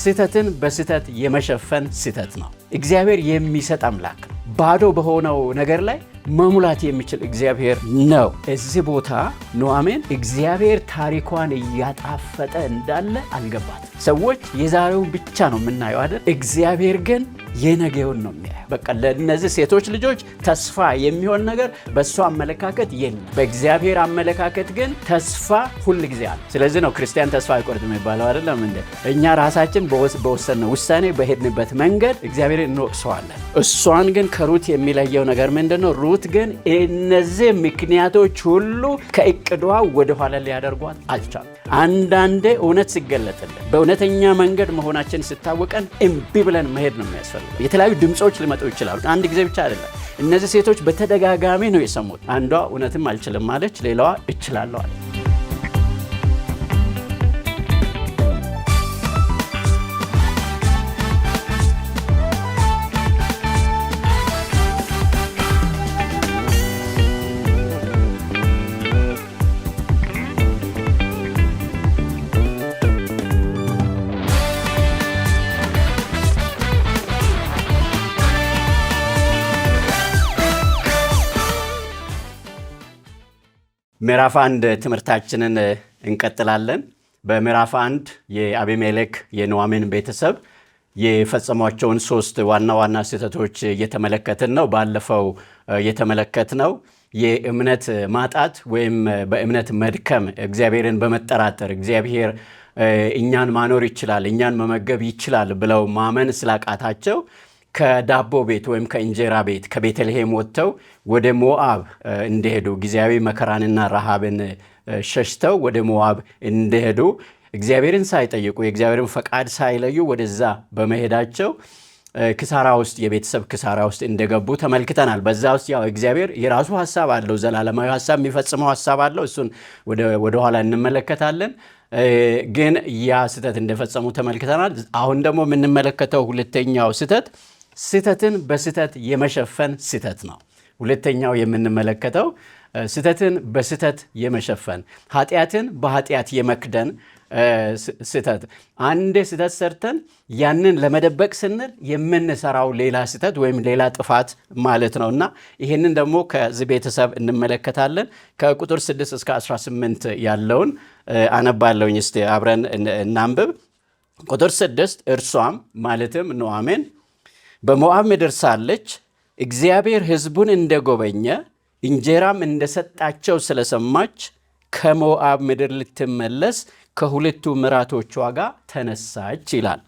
ስህተትን በስህተት የመሸፈን ስህተት ነው። እግዚአብሔር የሚሰጥ አምላክ ነው። ባዶ በሆነው ነገር ላይ መሙላት የሚችል እግዚአብሔር ነው። እዚህ ቦታ ኑኃሚን እግዚአብሔር ታሪኳን እያጣፈጠ እንዳለ አልገባት። ሰዎች የዛሬውን ብቻ ነው የምናየው አይደል? እግዚአብሔር ግን የነገውን ነው የሚያየው። በቃ ለእነዚህ ሴቶች ልጆች ተስፋ የሚሆን ነገር በእሷ አመለካከት የለም። በእግዚአብሔር አመለካከት ግን ተስፋ ሁል ጊዜ አለ። ስለዚህ ነው ክርስቲያን ተስፋ አይቆርጥም የሚባለው አይደለም እንዴ? እኛ ራሳችን በወሰንነው ውሳኔ በሄድንበት መንገድ እግዚአብሔርን እንወቅሰዋለን። እሷን ግን ከሩት የሚለየው ነገር ምንድነው? ሩት ግን እነዚህ ምክንያቶች ሁሉ ከእቅዷ ወደኋላ ሊያደርጓት አልቻሉም። አንዳንዴ እውነት ሲገለጥልን በእውነተኛ መንገድ መሆናችን ሲታወቀን እምቢ ብለን መሄድ ነው የሚያስፈልገው። የተለያዩ ድምፆች ሊመጡ ይችላሉ። አንድ ጊዜ ብቻ አይደለም። እነዚህ ሴቶች በተደጋጋሚ ነው የሰሙት። አንዷ እውነትም አልችልም አለች፣ ሌላዋ እችላለሁ አለች። ምዕራፍ 1 ትምህርታችንን እንቀጥላለን። በምዕራፍ 1 የአቢሜሌክ የኑኃሚን ቤተሰብ የፈጸሟቸውን 3 ዋና ዋና ስህተቶች እየተመለከትን ነው። ባለፈው የተመለከትነው የእምነት ማጣት ወይም በእምነት መድከም፣ እግዚአብሔርን በመጠራጠር እግዚአብሔር እኛን ማኖር ይችላል፣ እኛን መመገብ ይችላል ብለው ማመን ስላቃታቸው ከዳቦ ቤት ወይም ከእንጀራ ቤት ከቤተልሔም ወጥተው ወደ ሞዓብ እንደሄዱ ጊዜያዊ መከራንና ረሃብን ሸሽተው ወደ ሞዓብ እንደሄዱ እግዚአብሔርን ሳይጠይቁ የእግዚአብሔርን ፈቃድ ሳይለዩ ወደዛ በመሄዳቸው ክሳራ ውስጥ የቤተሰብ ክሳራ ውስጥ እንደገቡ ተመልክተናል። በዛ ውስጥ ያው እግዚአብሔር የራሱ ሐሳብ አለው፣ ዘላለማዊ ሐሳብ፣ የሚፈጽመው ሐሳብ አለው። እሱን ወደ ኋላ እንመለከታለን። ግን ያ ስህተት እንደፈጸሙ ተመልክተናል። አሁን ደግሞ የምንመለከተው ሁለተኛው ስህተት ስህተትን በስህተት የመሸፈን ስህተት ነው። ሁለተኛው የምንመለከተው ስህተትን በስህተት የመሸፈን ኃጢአትን በኃጢአት የመክደን ስህተት። አንድ ስህተት ሰርተን ያንን ለመደበቅ ስንል የምንሰራው ሌላ ስህተት ወይም ሌላ ጥፋት ማለት ነው እና ይህንን ደግሞ ከዚህ ቤተሰብ እንመለከታለን። ከቁጥር 6 እስከ 18 ያለውን አነባለሁኝ። እስቲ አብረን እናንብብ። ቁጥር 6 እርሷም ማለትም ኑኃሚን በሞዓብ ምድር ሳለች እግዚአብሔር ሕዝቡን እንደጎበኘ እንጀራም እንደሰጣቸው ስለሰማች ከሞዓብ ምድር ልትመለስ ከሁለቱ ምራቶቿ ጋር ተነሳች ይላል።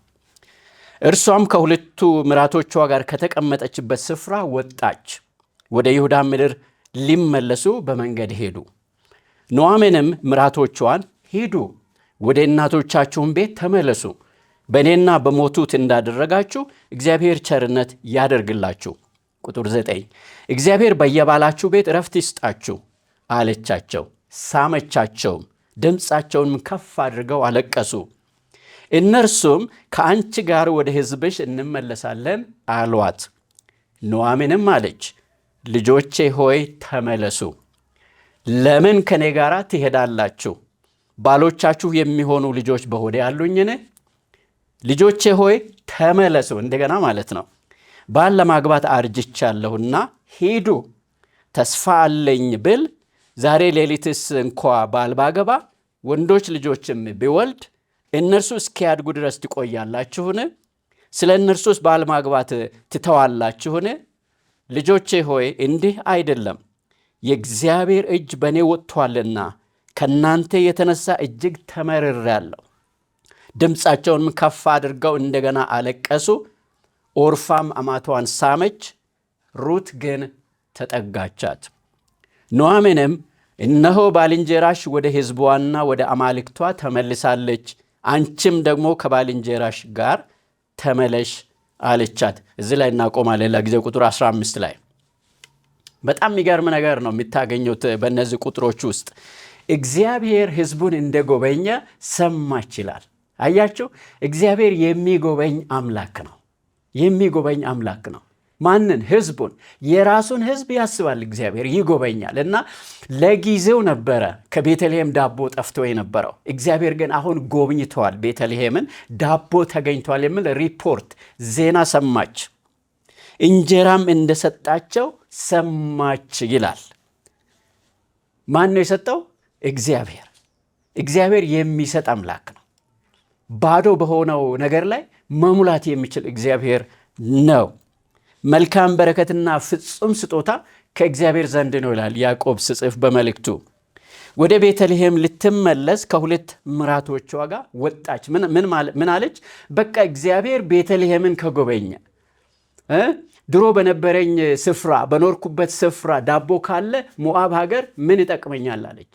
እርሷም ከሁለቱ ምራቶቿ ጋር ከተቀመጠችበት ስፍራ ወጣች፣ ወደ ይሁዳ ምድር ሊመለሱ በመንገድ ሄዱ። ኑኃሚንም ምራቶቿን ሂዱ፣ ወደ እናቶቻችሁን ቤት ተመለሱ፣ በእኔና በሞቱት እንዳደረጋችሁ እግዚአብሔር ቸርነት ያደርግላችሁ። ቁጥር 9 እግዚአብሔር በየባላችሁ ቤት ረፍት ይስጣችሁ አለቻቸው። ሳመቻቸውም፣ ድምፃቸውን ከፍ አድርገው አለቀሱ። እነርሱም ከአንቺ ጋር ወደ ሕዝብሽ እንመለሳለን አሏት። ኑኃሚንም አለች፣ ልጆቼ ሆይ ተመለሱ። ለምን ከኔ ጋር ትሄዳላችሁ? ባሎቻችሁ የሚሆኑ ልጆች በሆዴ አሉኝን? ልጆቼ ሆይ ተመለሱ። እንደገና ማለት ነው። ባል ለማግባት አርጅቻለሁና ሂዱ። ተስፋ አለኝ ብል ዛሬ ሌሊትስ እንኳ ባል ባገባ ወንዶች ልጆችም ቢወልድ እነርሱ እስኪያድጉ ድረስ ትቆያላችሁን? ስለ እነርሱስ ባል ማግባት ትተዋላችሁን? ልጆቼ ሆይ እንዲህ አይደለም፣ የእግዚአብሔር እጅ በእኔ ወጥቷልና ከእናንተ የተነሳ እጅግ ተመርሬአለሁ። ድምፃቸውንም ከፍ አድርገው እንደገና አለቀሱ። ኦርፋም አማቷን ሳመች፣ ሩት ግን ተጠጋቻት። ኑኃሚንም እነሆ ባልንጀራሽ ወደ ሕዝቧና ወደ አማልክቷ ተመልሳለች፣ አንቺም ደግሞ ከባልንጀራሽ ጋር ተመለሽ አለቻት። እዚህ ላይ እናቆማለን ለጊዜው። ቁጥር 15 ላይ በጣም የሚገርም ነገር ነው የምታገኙት በእነዚህ ቁጥሮች ውስጥ። እግዚአብሔር ሕዝቡን እንደጎበኘ ሰማች ይላል። አያችሁ፣ እግዚአብሔር የሚጎበኝ አምላክ ነው። የሚጎበኝ አምላክ ነው። ማንን? ህዝቡን። የራሱን ህዝብ ያስባል እግዚአብሔር፣ ይጎበኛል። እና ለጊዜው ነበረ ከቤተልሔም ዳቦ ጠፍቶ የነበረው። እግዚአብሔር ግን አሁን ጎብኝተዋል ቤተልሔምን፣ ዳቦ ተገኝቷል የሚል ሪፖርት ዜና ሰማች። እንጀራም እንደሰጣቸው ሰማች ይላል። ማን ነው የሰጠው? እግዚአብሔር። እግዚአብሔር የሚሰጥ አምላክ ነው። ባዶ በሆነው ነገር ላይ መሙላት የሚችል እግዚአብሔር ነው። መልካም በረከትና ፍጹም ስጦታ ከእግዚአብሔር ዘንድ ነው ይላል ያዕቆብ ሲጽፍ በመልእክቱ። ወደ ቤተልሔም ልትመለስ ከሁለት ምራቶቿ ጋር ወጣች። ምን አለች? በቃ እግዚአብሔር ቤተልሔምን ከጎበኘ ድሮ በነበረኝ ስፍራ በኖርኩበት ስፍራ ዳቦ ካለ ሞዓብ ሀገር ምን ይጠቅመኛል አለች።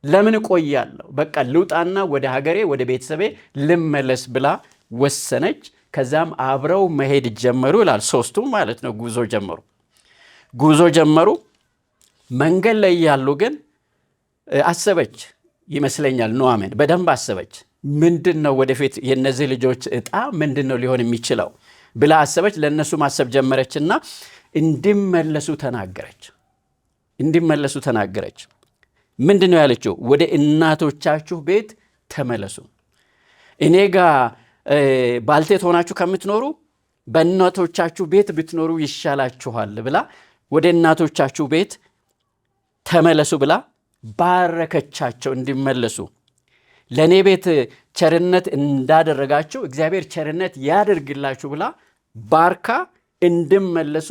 ለምን እቆያለሁ? በቃ ልውጣና ወደ ሀገሬ ወደ ቤተሰቤ ልመለስ ብላ ወሰነች። ከዛም አብረው መሄድ ጀመሩ ይላል። ሶስቱም ማለት ነው ጉዞ ጀመሩ። መንገድ ላይ ያሉ ግን አሰበች ይመስለኛል። ኑኃሚን በደንብ አሰበች። ምንድን ነው ወደፊት የነዚህ ልጆች እጣ ምንድን ነው ሊሆን የሚችለው ብላ አሰበች። ለእነሱ ማሰብ ጀመረችና እንዲመለሱ ተናገረች። ምንድን ነው ያለችው? ወደ እናቶቻችሁ ቤት ተመለሱ። እኔ ጋር ባልቴት ሆናችሁ ከምትኖሩ በእናቶቻችሁ ቤት ብትኖሩ ይሻላችኋል ብላ ወደ እናቶቻችሁ ቤት ተመለሱ ብላ ባረከቻቸው እንዲመለሱ። ለእኔ ቤት ቸርነት እንዳደረጋችሁ እግዚአብሔር ቸርነት ያደርግላችሁ ብላ ባርካ እንዲመለሱ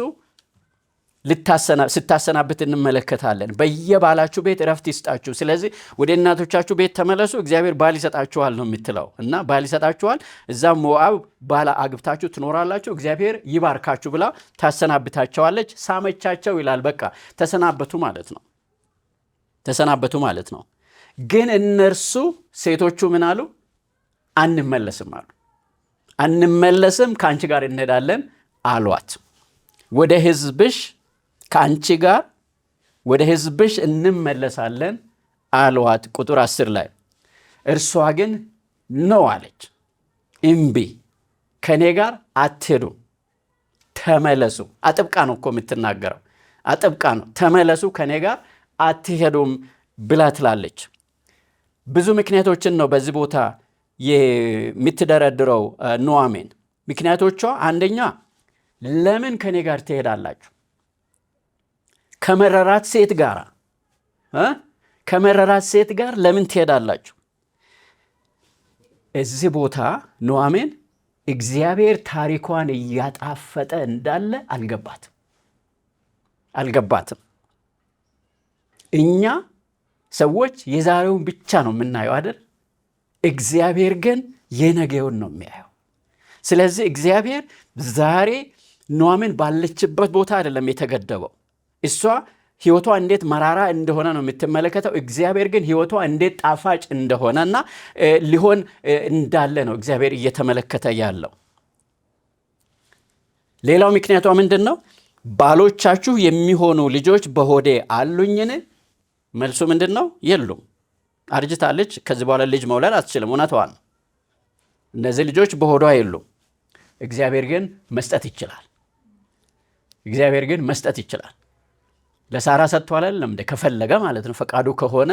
ስታሰናብት እንመለከታለን። በየባላችሁ ቤት እረፍት ይስጣችሁ፣ ስለዚህ ወደ እናቶቻችሁ ቤት ተመለሱ፣ እግዚአብሔር ባል ይሰጣችኋል ነው የምትለው። እና ባል ይሰጣችኋል፣ እዛም ሞዓብ ባል አግብታችሁ ትኖራላችሁ፣ እግዚአብሔር ይባርካችሁ ብላ ታሰናብታቸዋለች። ሳመቻቸው ይላል። በቃ ተሰናበቱ ማለት ነው። ግን እነርሱ ሴቶቹ ምን አሉ? አንመለስም አሉ። አንመለስም፣ ከአንቺ ጋር እንሄዳለን አሏት። ወደ ሕዝብሽ ከአንቺ ጋር ወደ ሕዝብሽ እንመለሳለን አሏት። ቁጥር 10 ላይ እርሷ ግን ነው አለች። እምቢ፣ ከኔ ጋር አትሄዱም፣ ተመለሱ። አጥብቃ ነው እኮ የምትናገረው፣ አጥብቃ ነው። ተመለሱ፣ ከኔ ጋር አትሄዱም ብላ ትላለች። ብዙ ምክንያቶችን ነው በዚህ ቦታ የምትደረድረው ኑኃሚን። ምክንያቶቿ አንደኛ፣ ለምን ከኔ ጋር ትሄዳላችሁ? ከመረራት ሴት ጋር ለምን ትሄዳላችሁ? እዚህ ቦታ ኑኃሚን እግዚአብሔር ታሪኳን እያጣፈጠ እንዳለ አልገባትም። እኛ ሰዎች የዛሬውን ብቻ ነው የምናየው አይደል? እግዚአብሔር ግን የነገውን ነው የሚያየው። ስለዚህ እግዚአብሔር ዛሬ ኑኃሚን ባለችበት ቦታ አይደለም የተገደበው። እሷ ሕይወቷ እንዴት መራራ እንደሆነ ነው የምትመለከተው። እግዚአብሔር ግን ሕይወቷ እንዴት ጣፋጭ እንደሆነና ሊሆን እንዳለ ነው እግዚአብሔር እየተመለከተ ያለው። ሌላው ምክንያቷ ምንድን ነው? ባሎቻችሁ የሚሆኑ ልጆች በሆዴ አሉኝን? መልሱ ምንድን ነው? የሉም። አርጅታለች። ከዚህ በኋላ ልጅ መውለድ አትችልም። እውነቷን ነው። እነዚህ ልጆች በሆዷ የሉም። እግዚአብሔር ግን መስጠት ይችላል። ለሳራ ሰጥቷል አይደለም እንደ ከፈለገ ማለት ነው፣ ፈቃዱ ከሆነ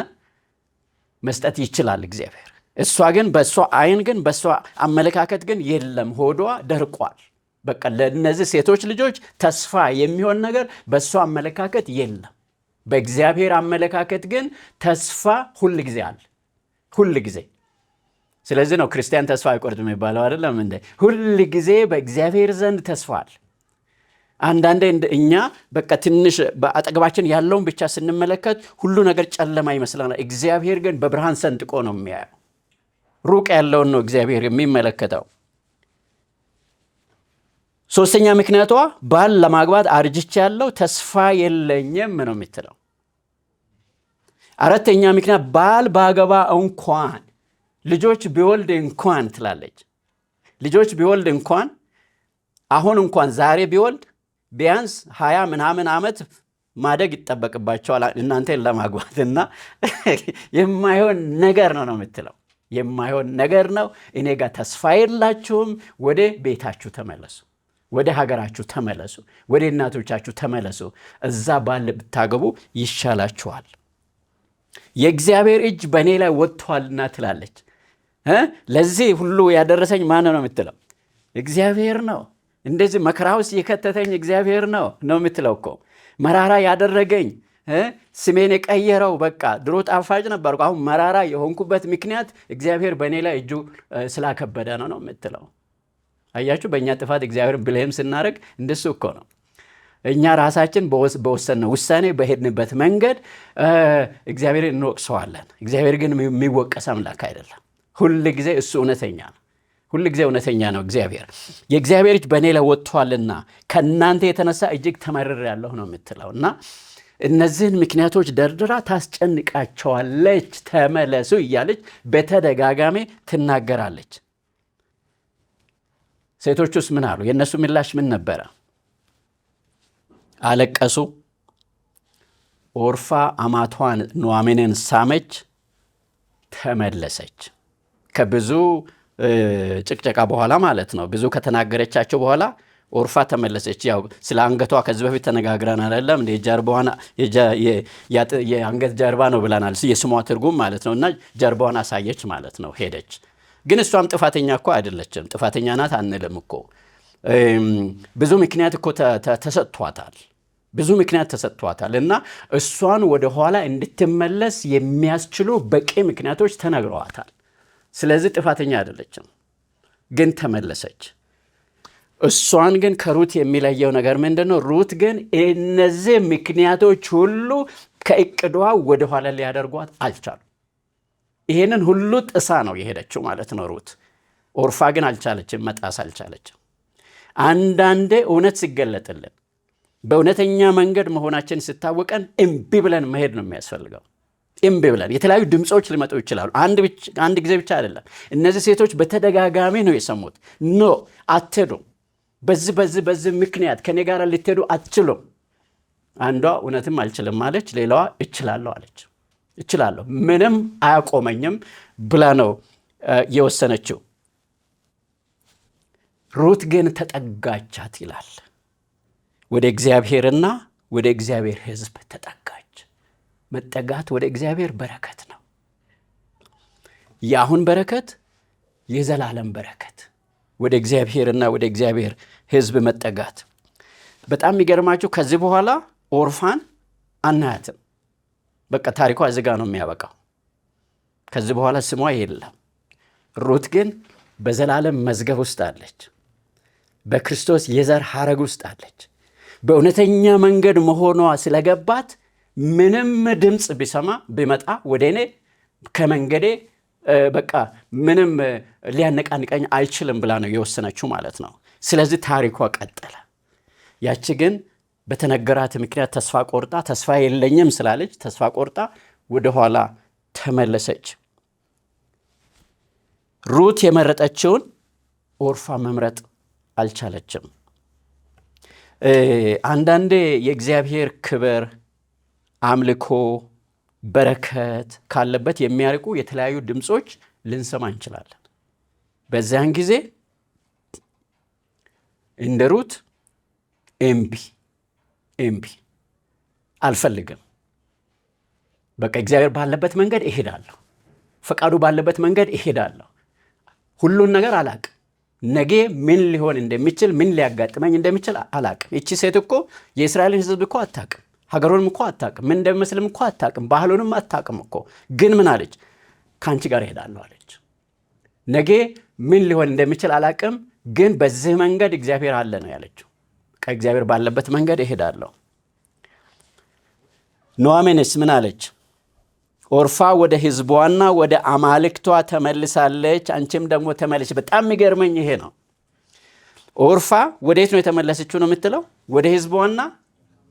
መስጠት ይችላል እግዚአብሔር። እሷ ግን በእሷ አይን ግን በእሷ አመለካከት ግን የለም፣ ሆዷ ደርቋል። በቃ ለእነዚህ ሴቶች ልጆች ተስፋ የሚሆን ነገር በእሷ አመለካከት የለም። በእግዚአብሔር አመለካከት ግን ተስፋ ሁል ጊዜ አለ፣ ሁል ጊዜ። ስለዚህ ነው ክርስቲያን ተስፋ አይቆርጥም የሚባለው አይደለም እንደ ሁል ጊዜ በእግዚአብሔር ዘንድ ተስፋ አለ። አንዳንዴ እኛ በቃ ትንሽ በአጠገባችን ያለውን ብቻ ስንመለከት ሁሉ ነገር ጨለማ ይመስለናል። እግዚአብሔር ግን በብርሃን ሰንጥቆ ነው የሚያየው። ሩቅ ያለውን ነው እግዚአብሔር የሚመለከተው። ሶስተኛ ምክንያቷ ባል ለማግባት አርጅቻለሁ፣ ተስፋ የለኝም ነው የምትለው። አራተኛ ምክንያት ባል ባገባ እንኳን ልጆች ቢወልድ እንኳን ትላለች። ልጆች ቢወልድ እንኳን አሁን እንኳን ዛሬ ቢወልድ ቢያንስ 20 ምናምን ዓመት ማደግ ይጠበቅባቸዋል እናንተን ለማግባትና የማይሆን ነገር ነው የምትለው። የማይሆን ነገር ነው። እኔ ጋር ተስፋ የላችሁም፣ ወደ ቤታችሁ ተመለሱ፣ ወደ ሀገራችሁ ተመለሱ፣ ወደ እናቶቻችሁ ተመለሱ፣ እዛ ባል ብታገቡ ይሻላችኋል። የእግዚአብሔር እጅ በእኔ ላይ ወጥቷልና ትላለች። ለዚህ ሁሉ ያደረሰኝ ማን ነው የምትለው? እግዚአብሔር ነው። እንደዚህ መከራ ውስጥ የከተተኝ እግዚአብሔር ነው የምትለው እኮ። መራራ ያደረገኝ ስሜን የቀየረው በቃ ድሮ ጣፋጭ ነበርኩ፣ አሁን መራራ የሆንኩበት ምክንያት እግዚአብሔር በእኔ ላይ እጁ ስላከበደ ነው የምትለው። አያችሁ፣ በእኛ ጥፋት እግዚአብሔርን ብሌም ስናደርግ እንደሱ እኮ ነው። እኛ ራሳችን በወሰንነው ውሳኔ በሄድንበት መንገድ እግዚአብሔርን እንወቅሰዋለን። እግዚአብሔር ግን የሚወቀስ አምላክ አይደለም። ሁል ጊዜ እሱ እውነተኛ ነው። ሁል ጊዜ እውነተኛ ነው እግዚአብሔር። የእግዚአብሔር እጅ በእኔ ላይ ወጥቷልና ከእናንተ የተነሳ እጅግ ተመርሬአለሁ ነው የምትለው እና እነዚህን ምክንያቶች ደርድራ ታስጨንቃቸዋለች። ተመለሱ እያለች በተደጋጋሚ ትናገራለች። ሴቶቹስ ምን አሉ? የእነሱ ምላሽ ምን ነበረ? አለቀሱ። ኦርፋ አማቷን ኑኃሚንን ሳመች፣ ተመለሰች። ከብዙ ጭቅጨቃ በኋላ ማለት ነው። ብዙ ከተናገረቻቸው በኋላ ኦርፋ ተመለሰች። ያው ስለ አንገቷ ከዚህ በፊት ተነጋግረን አይደለም? የአንገት ጀርባ ነው ብለናል። የስሟ ትርጉም ማለት ነው። እና ጀርባዋን አሳየች ማለት ነው። ሄደች። ግን እሷም ጥፋተኛ እኮ አይደለችም። ጥፋተኛ ናት አንልም እኮ። ብዙ ምክንያት እኮ ተሰጥቷታል። ብዙ ምክንያት ተሰጥቷታል እና እሷን ወደኋላ እንድትመለስ የሚያስችሉ በቂ ምክንያቶች ተነግረዋታል። ስለዚህ ጥፋተኛ አይደለችም፣ ግን ተመለሰች። እሷን ግን ከሩት የሚለየው ነገር ምንድን ነው? ሩት ግን እነዚህ ምክንያቶች ሁሉ ከእቅዷ ወደኋላ ሊያደርጓት አልቻሉም። ይሄንን ሁሉ ጥሳ ነው የሄደችው ማለት ነው ሩት። ኦርፋ ግን አልቻለችም፣ መጣስ አልቻለችም። አንዳንዴ እውነት ሲገለጥልን በእውነተኛ መንገድ መሆናችን ስታወቀን እምቢ ብለን መሄድ ነው የሚያስፈልገው። እምቢ ብለን የተለያዩ ድምፆች ሊመጡ ይችላሉ። አንድ ጊዜ ብቻ አይደለም። እነዚህ ሴቶች በተደጋጋሚ ነው የሰሙት። ኖ አትሄዱም፣ በዚህ ምክንያት ከኔ ጋር ልትሄዱ አትችሉም። አንዷ እውነትም አልችልም አለች፣ ሌላዋ እችላለሁ አለች። እችላለሁ ምንም አያቆመኝም ብላ ነው የወሰነችው። ሩት ግን ተጠጋቻት ይላል። ወደ እግዚአብሔርና ወደ እግዚአብሔር ሕዝብ ተጠጋች። መጠጋት ወደ እግዚአብሔር በረከት ነው። የአሁን በረከት፣ የዘላለም በረከት። ወደ እግዚአብሔርና ወደ እግዚአብሔር ሕዝብ መጠጋት። በጣም የሚገርማችሁ ከዚህ በኋላ ኦርፋን አናያትም። በቃ ታሪኳ እዚህ ጋር ነው የሚያበቃው። ከዚህ በኋላ ስሟ የለም። ሩት ግን በዘላለም መዝገብ ውስጥ አለች። በክርስቶስ የዘር ሐረግ ውስጥ አለች። በእውነተኛ መንገድ መሆኗ ስለገባት ምንም ድምፅ ቢመጣ ወደ እኔ ከመንገዴ በቃ ምንም ሊያነቃንቀኝ አይችልም ብላ ነው የወሰነችው ማለት ነው። ስለዚህ ታሪኳ ቀጠለ። ያቺ ግን በተነገራት ምክንያት ተስፋ ቆርጣ፣ ተስፋ የለኝም ስላለች ተስፋ ቆርጣ ወደኋላ ተመለሰች። ሩት የመረጠችውን ኦርፋ መምረጥ አልቻለችም። አንዳንዴ የእግዚአብሔር ክብር፣ አምልኮ፣ በረከት ካለበት የሚያርቁ የተለያዩ ድምፆች ልንሰማ እንችላለን። በዚያን ጊዜ እንደ ሩት እምቢ አልፈልግም፣ በቃ እግዚአብሔር ባለበት መንገድ እሄዳለሁ፣ ፈቃዱ ባለበት መንገድ እሄዳለሁ፣ ሁሉን ነገር አላቅም፣ ነገ ምን ሊሆን እንደሚችል ምን ሊያጋጥመኝ እንደሚችል አላቅም። ይቺ ሴት እኮ የእስራኤልን ሕዝብ እኮ አታቅም፣ ሀገሩንም እኮ አታቅም፣ ምን እንደሚመስልም እኮ አታቅም፣ ባህሉንም አታቅም እኮ። ግን ምን አለች? ከአንቺ ጋር እሄዳለሁ አለች። ነገ ምን ሊሆን እንደሚችል አላቅም፣ ግን በዚህ መንገድ እግዚአብሔር አለ ነው ያለችው። ከእግዚአብሔር ባለበት መንገድ እሄዳለሁ። ኑኃሚንስ ምን አለች? ኦርፋ ወደ ሕዝቧና ወደ አማልክቷ ተመልሳለች፣ አንቺም ደግሞ ተመለሽ። በጣም የሚገርመኝ ይሄ ነው። ኦርፋ ወዴት ነው የተመለሰችው ነው የምትለው? ወደ ሕዝቧና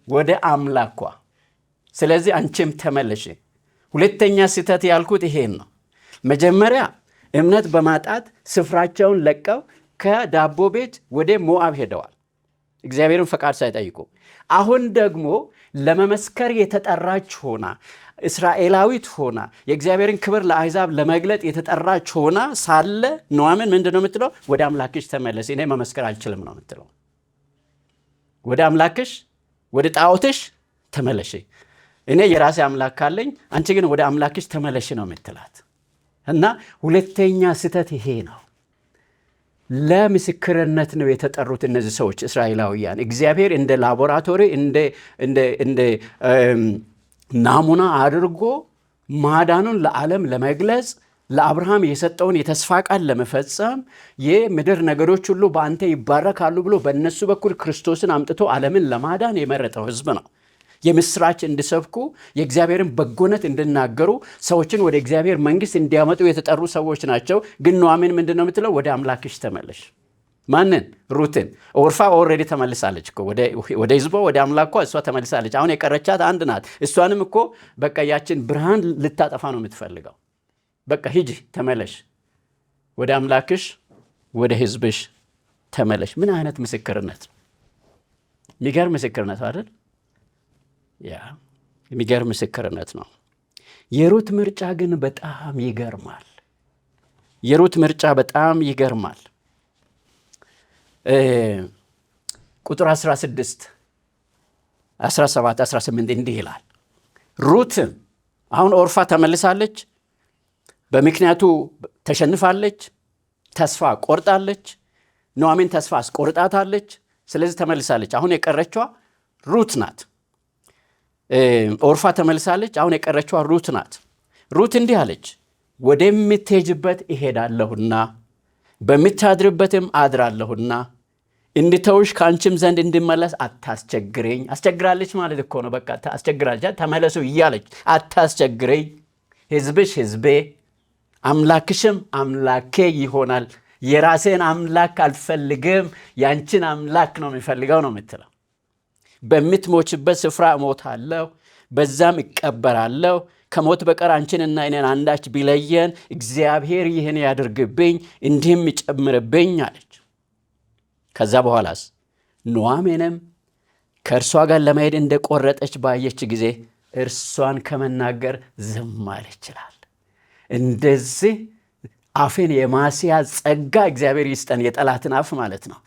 ወደ አምላኳ። ስለዚህ አንቺም ተመለሽ። ሁለተኛ ስህተት ያልኩት ይሄን ነው። መጀመሪያ እምነት በማጣት ስፍራቸውን ለቀው ከዳቦ ቤት ወደ ሞዓብ ሄደዋል፣ እግዚአብሔርን ፈቃድ ሳይጠይቁ። አሁን ደግሞ ለመመስከር የተጠራች ሆና እስራኤላዊት ሆና የእግዚአብሔርን ክብር ለአሕዛብ ለመግለጥ የተጠራች ሆና ሳለ ኑኃሚን ምንድን ነው የምትለው? ወደ አምላክሽ ተመለስ፣ እኔ መመስከር አልችልም ነው የምትለው። ወደ አምላክሽ ወደ ጣዖትሽ ተመለሽ። እኔ የራሴ አምላክ ካለኝ፣ አንቺ ግን ወደ አምላክሽ ተመለሽ ነው የምትላት። እና ሁለተኛ ስህተት ይሄ ነው። ለምስክርነት ነው የተጠሩት እነዚህ ሰዎች እስራኤላውያን። እግዚአብሔር እንደ ላቦራቶሪ እንደ ናሙና አድርጎ ማዳኑን ለዓለም ለመግለጽ ለአብርሃም የሰጠውን የተስፋ ቃል ለመፈጸም የምድር ነገሮች ሁሉ በአንተ ይባረካሉ ብሎ በእነሱ በኩል ክርስቶስን አምጥቶ ዓለምን ለማዳን የመረጠው ሕዝብ ነው። የምስራች እንዲሰብኩ የእግዚአብሔርን በጎነት እንዲናገሩ ሰዎችን ወደ እግዚአብሔር መንግሥት እንዲያመጡ የተጠሩ ሰዎች ናቸው። ግን ኑኃሚን ምንድን ነው የምትለው? ወደ አምላክሽ ተመለሽ። ማንን? ሩትን። ኦርፋ ኦልሬዲ ተመልሳለች እኮ ወደ ሕዝቧ ወደ አምላኳ እሷ ተመልሳለች። አሁን የቀረቻት አንድ ናት። እሷንም እኮ በቃ ያችን ብርሃን ልታጠፋ ነው የምትፈልገው። በቃ ሂጂ ተመለሽ፣ ወደ አምላክሽ ወደ ሕዝብሽ ተመለሽ። ምን አይነት ምስክርነት ነው! የሚገርም ምስክርነት አይደል? ያ የሚገርም ምስክርነት ነው። የሩት ምርጫ ግን በጣም ይገርማል። የሩት ምርጫ በጣም ይገርማል። ቁጥር 16፣ 17፣ 18 እንዲህ ይላል። ሩትም አሁን ኦርፋ ተመልሳለች። በምክንያቱ ተሸንፋለች፣ ተስፋ ቆርጣለች። ኑኃሚን ተስፋ አስቆርጣታለች። ስለዚህ ተመልሳለች። አሁን የቀረችዋ ሩት ናት። ኦርፋ ተመልሳለች። አሁን የቀረችዋ ሩት ናት። ሩት እንዲህ አለች፣ ወደምትሄጅበት እሄዳለሁና በምታድርበትም አድራለሁና እንድተውሽ ከአንቺም ዘንድ እንድመለስ አታስቸግረኝ። አስቸግራለች ማለት እኮ ነው። በቃ አስቸግራለች። ተመለሱ እያለች አታስቸግረኝ። ሕዝብሽ ሕዝቤ አምላክሽም አምላኬ ይሆናል። የራሴን አምላክ አልፈልግም፣ ያንቺን አምላክ ነው የሚፈልገው ነው የምትለው። በምትሞችበት ስፍራ እሞታለሁ፣ በዛም እቀበራለሁ። ከሞት በቀር አንቺንና እኔን አንዳች ቢለየን እግዚአብሔር ይህን ያድርግብኝ እንዲህም ይጨምርብኝ አለች። ከዛ በኋላስ ኑኃሚንም ከእርሷ ጋር ለመሄድ እንደቆረጠች ባየች ጊዜ እርሷን ከመናገር ዝም አለች ይላል። እንደዚህ አፍን የማስያዝ ጸጋ እግዚአብሔር ይስጠን። የጠላትን አፍ ማለት ነው።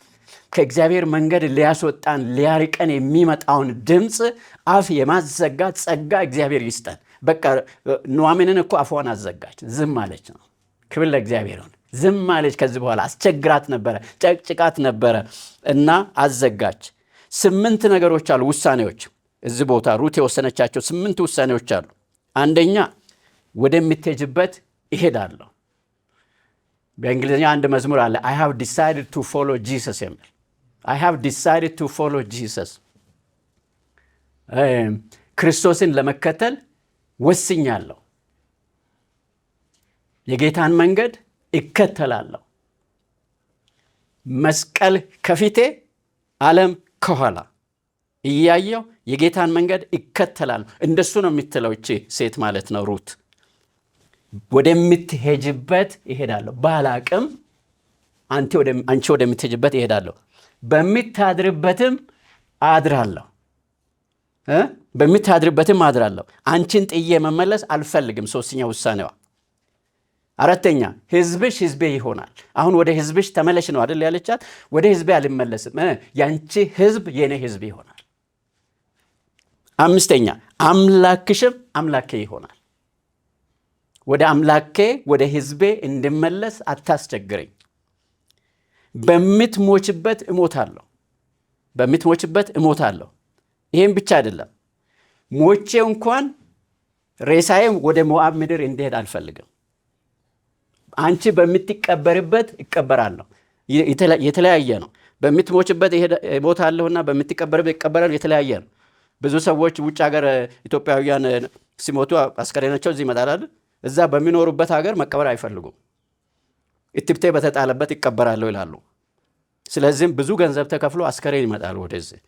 ከእግዚአብሔር መንገድ ሊያስወጣን ሊያርቀን የሚመጣውን ድምፅ አፍ የማዘጋት ጸጋ እግዚአብሔር ይስጠን። በቃ ኑኃሚንን እኮ አፏን አዘጋች፣ ዝም አለች ነው። ክብር ለእግዚአብሔር ይሁን። ዝም አለች። ከዚህ በኋላ አስቸግራት ነበረ፣ ጨቅጭቃት ነበረ እና አዘጋች። 8 ነገሮች አሉ፣ ውሳኔዎች። እዚህ ቦታ ሩት የወሰነቻቸው 8 ውሳኔዎች አሉ። አንደኛ ወደምትሄጅበት እሄዳለሁ። በእንግሊዝኛ አንድ መዝሙር አለ፣ I have decided to follow Jesus የሚል I have decided to follow Jesus። ክርስቶስን ለመከተል ወስኛለሁ። የጌታን መንገድ እከተላለሁ። መስቀል ከፊቴ ዓለም ከኋላ እያየው የጌታን መንገድ እከተላለሁ። እንደሱ ነው የምትለው እቺ ሴት ማለት ነው ሩት። ወደምትሄጅበት እሄዳለሁ፣ ባላቅም አንቺ ወደምትሄጅበት እሄዳለሁ፣ በምታድርበትም አድራለሁ። በምታድርበትም አድራለሁ። አንቺን ጥዬ መመለስ አልፈልግም። 3ኛ ውሳኔዋ። 4ኛ ሕዝብሽ ሕዝቤ ይሆናል። አሁን ወደ ሕዝብሽ ተመለሽ ነው አይደል ያለቻት። ወደ ሕዝቤ አልመለስም፣ ያንቺ ሕዝብ የኔ ሕዝብ ይሆናል። 5ኛ አምላክሽም አምላኬ ይሆናል። ወደ አምላኬ ወደ ሕዝቤ እንድመለስ አታስቸግረኝ። በምትሞችበት እሞታለሁ፣ በምትሞችበት እሞታለሁ። ይህም ብቻ አይደለም፣ ሞቼ እንኳን ሬሳዬም ወደ ሞዓብ ምድር እንዲሄድ አልፈልግም። አንቺ በምትቀበርበት እቀበራለሁ። የተለያየ ነው። በምትሞችበት እሞታለሁና በምትቀበርበት እቀበራለሁ። የተለያየ ነው። ብዙ ሰዎች ውጭ ሀገር ኢትዮጵያውያን ሲሞቱ አስከሬናቸው እዚህ ይመጣል። እዛ በሚኖሩበት ሀገር መቀበር አይፈልጉም። እትብቴ በተጣለበት ይቀበራለሁ ይላሉ። ስለዚህም ብዙ ገንዘብ ተከፍሎ አስከሬን ይመጣል ወደዚህ።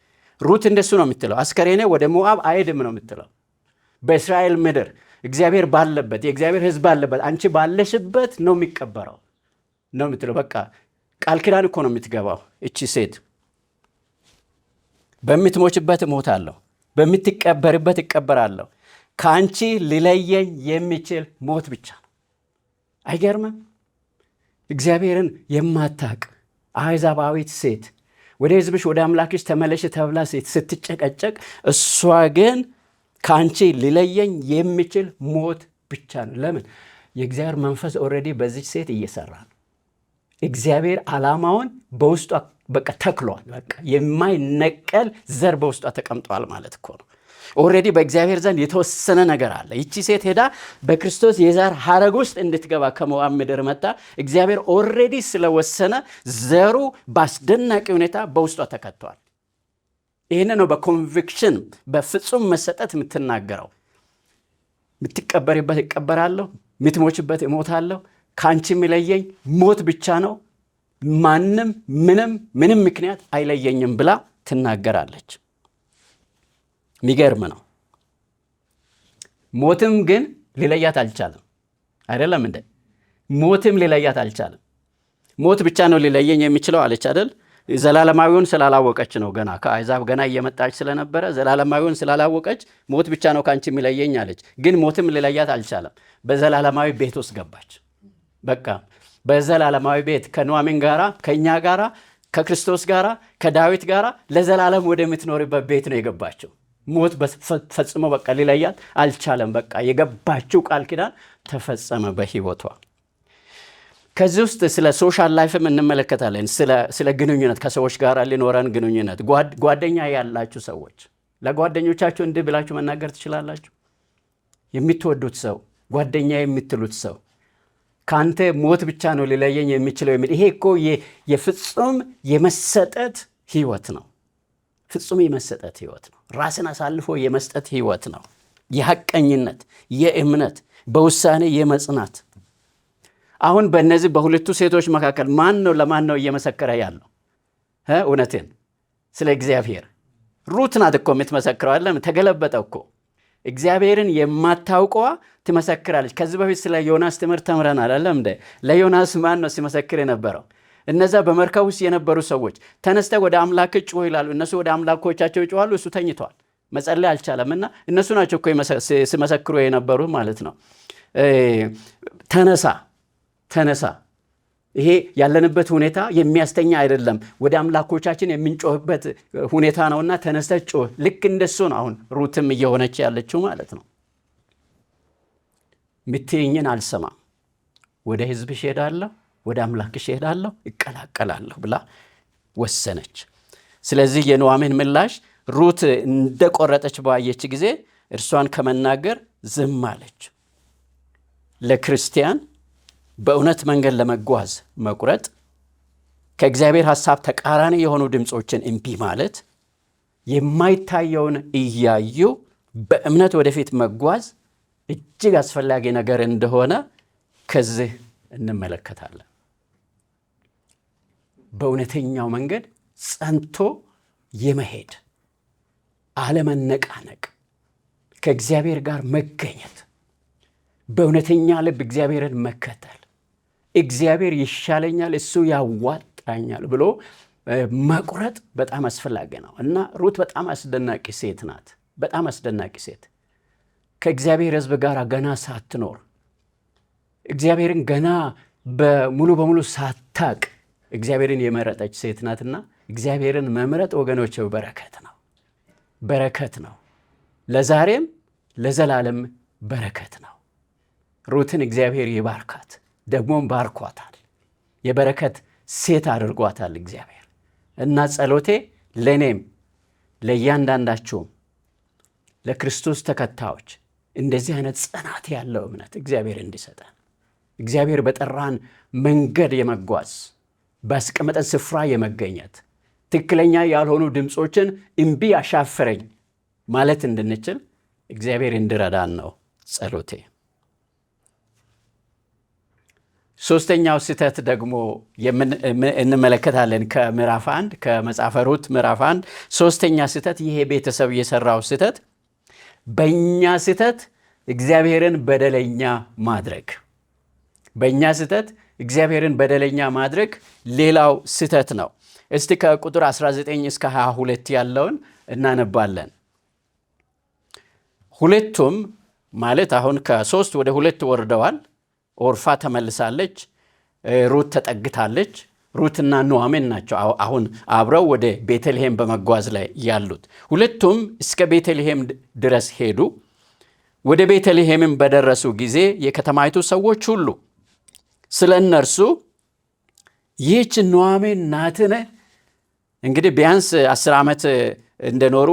ሩት እንደሱ ነው የምትለው። አስከሬኔ ወደ ሞዓብ አይሄድም ነው የምትለው። በእስራኤል ምድር እግዚአብሔር ባለበት፣ የእግዚአብሔር ሕዝብ ባለበት፣ አንቺ ባለሽበት ነው የሚቀበረው ነው የምትለው። በቃ ቃል ኪዳን እኮ ነው የምትገባው እቺ ሴት። በምትሞችበት እሞታለሁ፣ በምትቀበርበት እቀበራለሁ። ከአንቺ ሊለየኝ የሚችል ሞት ብቻ ነው። አይገርምም? እግዚአብሔርን የማታቅ አሕዛባዊት ሴት ወደ ሕዝብሽ ወደ አምላክሽ ተመለሽ ተብላ ስትጨቀጨቅ፣ እሷ ግን ከአንቺ ሊለየኝ የሚችል ሞት ብቻ ነው። ለምን? የእግዚአብሔር መንፈስ ኦልሬዲ በዚች ሴት እየሰራ ነው። እግዚአብሔር ዓላማውን በውስጧ በቃ ተክሏል። በቃ የማይነቀል ዘር በውስጧ ተቀምጧል ማለት እኮ ነው። ኦልሬዲ በእግዚአብሔር ዘንድ የተወሰነ ነገር አለ። ይቺ ሴት ሄዳ በክርስቶስ የዘር ሐረግ ውስጥ እንድትገባ ከሞዓብ ምድር መጣ። እግዚአብሔር ኦልሬዲ ስለወሰነ ዘሩ በአስደናቂ ሁኔታ በውስጧ ተከቷል። ይህን ነው በኮንቪክሽን በፍጹም መሰጠት የምትናገረው። የምትቀበሪበት እቀበራለሁ፣ የምትሞችበት እሞታለሁ፣ ከአንቺ የሚለየኝ ሞት ብቻ ነው፣ ማንም ምንም ምክንያት አይለየኝም ብላ ትናገራለች። የሚገርም ነው። ሞትም ግን ሊለያት አልቻለም። አይደለም እንደ ሞትም ሊለያት አልቻለም። ሞት ብቻ ነው ሊለየኝ የሚችለው አለች አይደል? ዘላለማዊውን ስላላወቀች ነው። ገና ከአሕዛብ ገና እየመጣች ስለነበረ ዘላለማዊውን ስላላወቀች ሞት ብቻ ነው ከአንቺ የሚለየኝ አለች። ግን ሞትም ሊለያት አልቻለም። በዘላለማዊ ቤት ውስጥ ገባች። በቃ በዘላለማዊ ቤት ከኑኃሚን ጋራ፣ ከእኛ ጋራ፣ ከክርስቶስ ጋራ፣ ከዳዊት ጋራ ለዘላለም ወደምትኖርበት ቤት ነው የገባችው። ሞት ፈጽሞ በቃ ሊለያት አልቻለም። በቃ የገባችው ቃል ኪዳን ተፈጸመ በሕይወቷ። ከዚህ ውስጥ ስለ ሶሻል ላይፍም እንመለከታለን። ስለ ግንኙነት፣ ከሰዎች ጋር ሊኖረን ግንኙነት። ጓደኛ ያላችሁ ሰዎች ለጓደኞቻችሁ እንዲህ ብላችሁ መናገር ትችላላችሁ። የምትወዱት ሰው፣ ጓደኛ የምትሉት ሰው ከአንተ ሞት ብቻ ነው ሊለየኝ የሚችለው የሚል ይሄ እኮ የፍጹም የመሰጠት ሕይወት ነው። ፍጹም የመሰጠት ሕይወት ነው። ራስን አሳልፎ የመስጠት ሕይወት ነው። የሐቀኝነት፣ የእምነት፣ በውሳኔ የመጽናት። አሁን በእነዚህ በሁለቱ ሴቶች መካከል ማን ነው ለማን ነው እየመሰከረ ያለው? እውነቴን ስለ እግዚአብሔር። ሩት ናት እኮ የምትመሰክረው። አይደለም? ተገለበጠ እኮ። እግዚአብሔርን የማታውቀዋ ትመሰክራለች። ከዚህ በፊት ስለ ዮናስ ትምህርት ተምረናል። አይደለም እንደ ለዮናስ ማን ነው ሲመሰክር የነበረው? እነዛ በመርከብ ውስጥ የነበሩ ሰዎች ተነስተ ወደ አምላክ ጩህ ይላሉ። እነሱ ወደ አምላኮቻቸው ይጮኻሉ። እሱ ተኝቷል፣ መጸለይ አልቻለም። እና እነሱ ናቸው እኮ ሲመሰክሩ የነበሩ ማለት ነው። ተነሳ፣ ይሄ ያለንበት ሁኔታ የሚያስተኛ አይደለም፣ ወደ አምላኮቻችን የምንጮህበት ሁኔታ ነውና ተነስተ ጩህ። ልክ እንደሱ ነው አሁን ሩትም እየሆነች ያለችው ማለት ነው። ምትይኝን አልሰማም፣ ወደ ሕዝብሽ እሄዳለሁ፣ ወደ አምላክሽ እሄዳለሁ፣ እቀላቀላለሁ ብላ ወሰነች። ስለዚህ የኑኃሚን ምላሽ ሩት እንደቆረጠች ባየች ጊዜ እርሷን ከመናገር ዝም አለች። ለክርስቲያን በእውነት መንገድ ለመጓዝ መቁረጥ፣ ከእግዚአብሔር ሐሳብ ተቃራኒ የሆኑ ድምፆችን እምቢ ማለት፣ የማይታየውን እያዩ በእምነት ወደፊት መጓዝ እጅግ አስፈላጊ ነገር እንደሆነ ከዚህ እንመለከታለን። በእውነተኛው መንገድ ጸንቶ የመሄድ አለመነቃነቅ፣ ከእግዚአብሔር ጋር መገኘት፣ በእውነተኛ ልብ እግዚአብሔርን መከተል፣ እግዚአብሔር ይሻለኛል፣ እሱ ያዋጣኛል ብሎ መቁረጥ በጣም አስፈላጊ ነው እና ሩት በጣም አስደናቂ ሴት ናት። በጣም አስደናቂ ሴት ከእግዚአብሔር ሕዝብ ጋር ገና ሳትኖር እግዚአብሔርን ገና ሙሉ በሙሉ ሳታቅ እግዚአብሔርን የመረጠች ሴት ናትና እግዚአብሔርን መምረጥ ወገኖች በረከት ነው። ለዛሬም ለዘላለም በረከት ነው። ሩትን እግዚአብሔር ይባርካት፣ ደግሞም ባርኳታል። የበረከት ሴት አድርጓታል እግዚአብሔር እና ጸሎቴ ለእኔም ለእያንዳንዳችሁም ለክርስቶስ ተከታዮች እንደዚህ አይነት ጽናት ያለው እምነት እግዚአብሔር እንዲሰጠን፣ እግዚአብሔር በጠራን መንገድ የመጓዝ ባስቀመጠን ስፍራ የመገኘት፣ ትክክለኛ ያልሆኑ ድምፆችን እምቢ አሻፈረኝ ማለት እንድንችል እግዚአብሔር እንዲረዳን ነው ጸሎቴ። ሶስተኛው ስህተት ደግሞ እንመለከታለን ከምዕራፍ 1 ከመጽሐፈ ሩት ምዕራፍ 1። ሶስተኛ ስህተት ይሄ ቤተሰብ የሰራው ስህተት በእኛ ስህተት እግዚአብሔርን በደለኛ ማድረግ። በእኛ ስህተት እግዚአብሔርን በደለኛ ማድረግ ሌላው ስህተት ነው። እስቲ ከቁጥር 19 እስከ 22 ያለውን እናነባለን። ሁለቱም ማለት አሁን ከ3 ወደ 2 ወርደዋል። ኦርፋ ተመልሳለች፣ ሩት ተጠግታለች። ሩትና ኑኃሚን ናቸው አሁን አብረው ወደ ቤተልሔም በመጓዝ ላይ ያሉት። ሁለቱም እስከ ቤተልሔም ድረስ ሄዱ። ወደ ቤተልሔምም በደረሱ ጊዜ የከተማይቱ ሰዎች ሁሉ ስለ እነርሱ ይህች ኑኃሚን ናትን? እንግዲህ ቢያንስ 10 ዓመት እንደኖሩ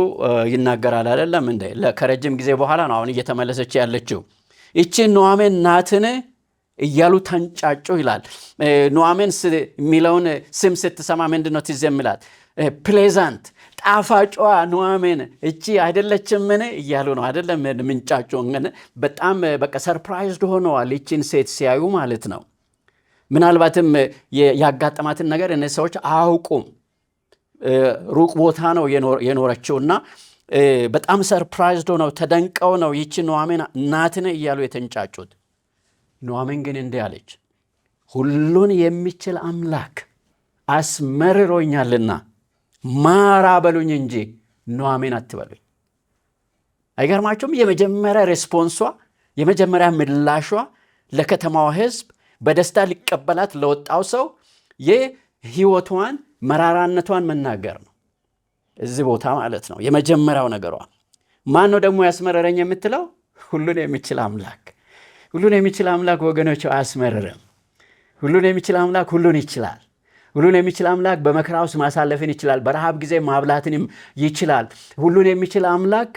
ይናገራል አይደለም እንዴ? ከረጅም ጊዜ በኋላ ነው አሁን እየተመለሰች ያለችው። ይህች ኑኃሚን ናትን እያሉ ተንጫጩ ይላል። ኑኃሚን የሚለውን ስም ስትሰማ ምንድነው ትዝ የሚላት? ፕሌዛንት ጣፋጯ ኑኃሚን እቺ አይደለችምን እያሉ ነው አይደለም ምንጫጩ። በጣም በቃ ሰርፕራይዝድ ሆነዋል ይቺን ሴት ሲያዩ ማለት ነው። ምናልባትም ያጋጠማትን ነገር እነዚህ ሰዎች አያውቁም። ሩቅ ቦታ ነው የኖረችውና በጣም ሰርፕራይዝድ ሆነው ተደንቀው ነው ይቺ ኑኃሚን ናትን እያሉ የተንጫጩት። ኑኃሚን ግን እንዲህ አለች፣ ሁሉን የሚችል አምላክ አስመርሮኛልና ማራ በሉኝ እንጂ ኑኃሚን አትበሉኝ። አይገርማችሁም? የመጀመሪያ ሬስፖንሷ የመጀመሪያ ምላሿ ለከተማዋ ሕዝብ በደስታ ሊቀበላት ለወጣው ሰው የሕይወቷን መራራነቷን መናገር ነው። እዚህ ቦታ ማለት ነው የመጀመሪያው ነገሯ። ማን ነው ደግሞ ያስመረረኝ የምትለው? ሁሉን የሚችል አምላክ። ሁሉን የሚችል አምላክ ወገኖች አያስመርርም። ሁሉን የሚችል አምላክ ሁሉን ይችላል። ሁሉን የሚችል አምላክ በመከራ ውስጥ ማሳለፍን ይችላል። በረሃብ ጊዜ ማብላትን ይችላል። ሁሉን የሚችል አምላክ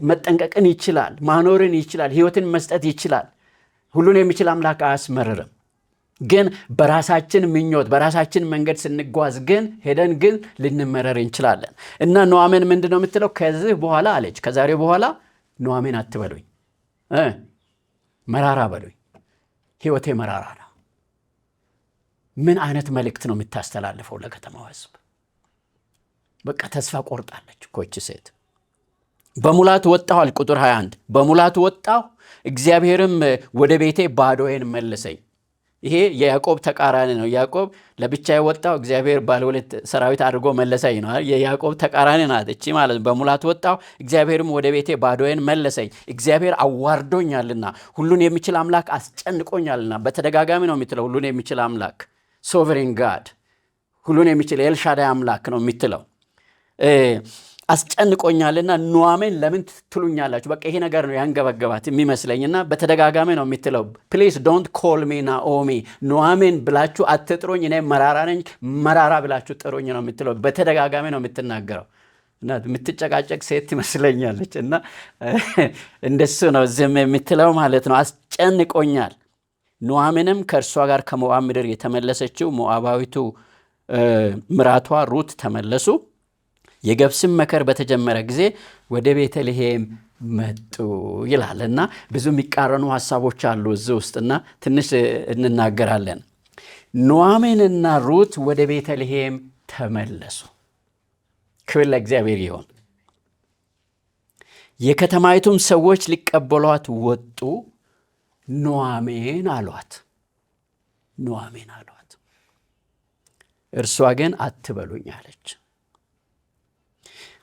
መጠንቀቅን ይችላል። ማኖርን ይችላል። ሕይወትን መስጠት ይችላል። ሁሉን የሚችል አምላክ አያስመርርም። ግን በራሳችን ምኞት በራሳችን መንገድ ስንጓዝ ግን ሄደን ግን ልንመረር እንችላለን። እና ኑኃሚን ምንድን ነው የምትለው? ከዚህ በኋላ አለች፣ ከዛሬ በኋላ ኑኃሚን አትበሉኝ፣ መራራ በሉኝ። ሕይወቴ መራራ ነው። ምን አይነት መልእክት ነው የምታስተላልፈው ለከተማው ሕዝብ? በቃ ተስፋ ቆርጣለች እኮ ይህች ሴት። በሙላት ወጣሁ አለ ቁጥር 21 በሙላት ወጣሁ፣ እግዚአብሔርም ወደ ቤቴ ባዶዬን መለሰኝ። ይሄ የያዕቆብ ተቃራኒ ነው። ያዕቆብ ለብቻ የወጣው እግዚአብሔር ባለ 2 ሰራዊት አድርጎ መለሰኝ ነው። የያዕቆብ ተቃራኒ ናት እቺ ማለት። በሙላት ወጣው እግዚአብሔርም ወደ ቤቴ ባዶዬን መለሰኝ። እግዚአብሔር አዋርዶኛልና ሁሉን የሚችል አምላክ አስጨንቆኛልና። በተደጋጋሚ ነው የምትለው ሁሉን የሚችል አምላክ ሶቨሬን ጋድ፣ ሁሉን የሚችል ኤልሻዳይ አምላክ ነው የምትለው። አስጨንቆኛልና ኑኃሚን ለምን ትሉኛላችሁ? በቃ ይሄ ነገር ነው ያንገበገባት የሚመስለኝና በተደጋጋሚ ነው የምትለው ፕሊዝ ዶንት ኮል ሚ ናኦሚ፣ ኑኃሚን ብላችሁ አትጥሩኝ፣ እኔ መራራ ነኝ፣ መራራ ብላችሁ ጥሩኝ ነው የምትለው። በተደጋጋሚ ነው የምትናገረው እና የምትጨቃጨቅ ሴት ትመስለኛለች። እና እንደሱ ነው ዝም የምትለው ማለት ነው። አስጨንቆኛል። ኑኃሚንም ከእርሷ ጋር ከሞዓብ ምድር የተመለሰችው ሞዓባዊቱ ምራቷ ሩት ተመለሱ። የገብስም መከር በተጀመረ ጊዜ ወደ ቤተልሔም መጡ ይላል። እና ብዙ የሚቃረኑ ሐሳቦች አሉ እዚህ ውስጥና ትንሽ እንናገራለን። ኑኃሚንና ሩት ወደ ቤተልሔም ተመለሱ። ክብር ለእግዚአብሔር ይሁን። የከተማይቱም ሰዎች ሊቀበሏት ወጡ። ኑኃሚን አሏት፣ ኑኃሚን አሏት። እርሷ ግን አትበሉኝ አለች።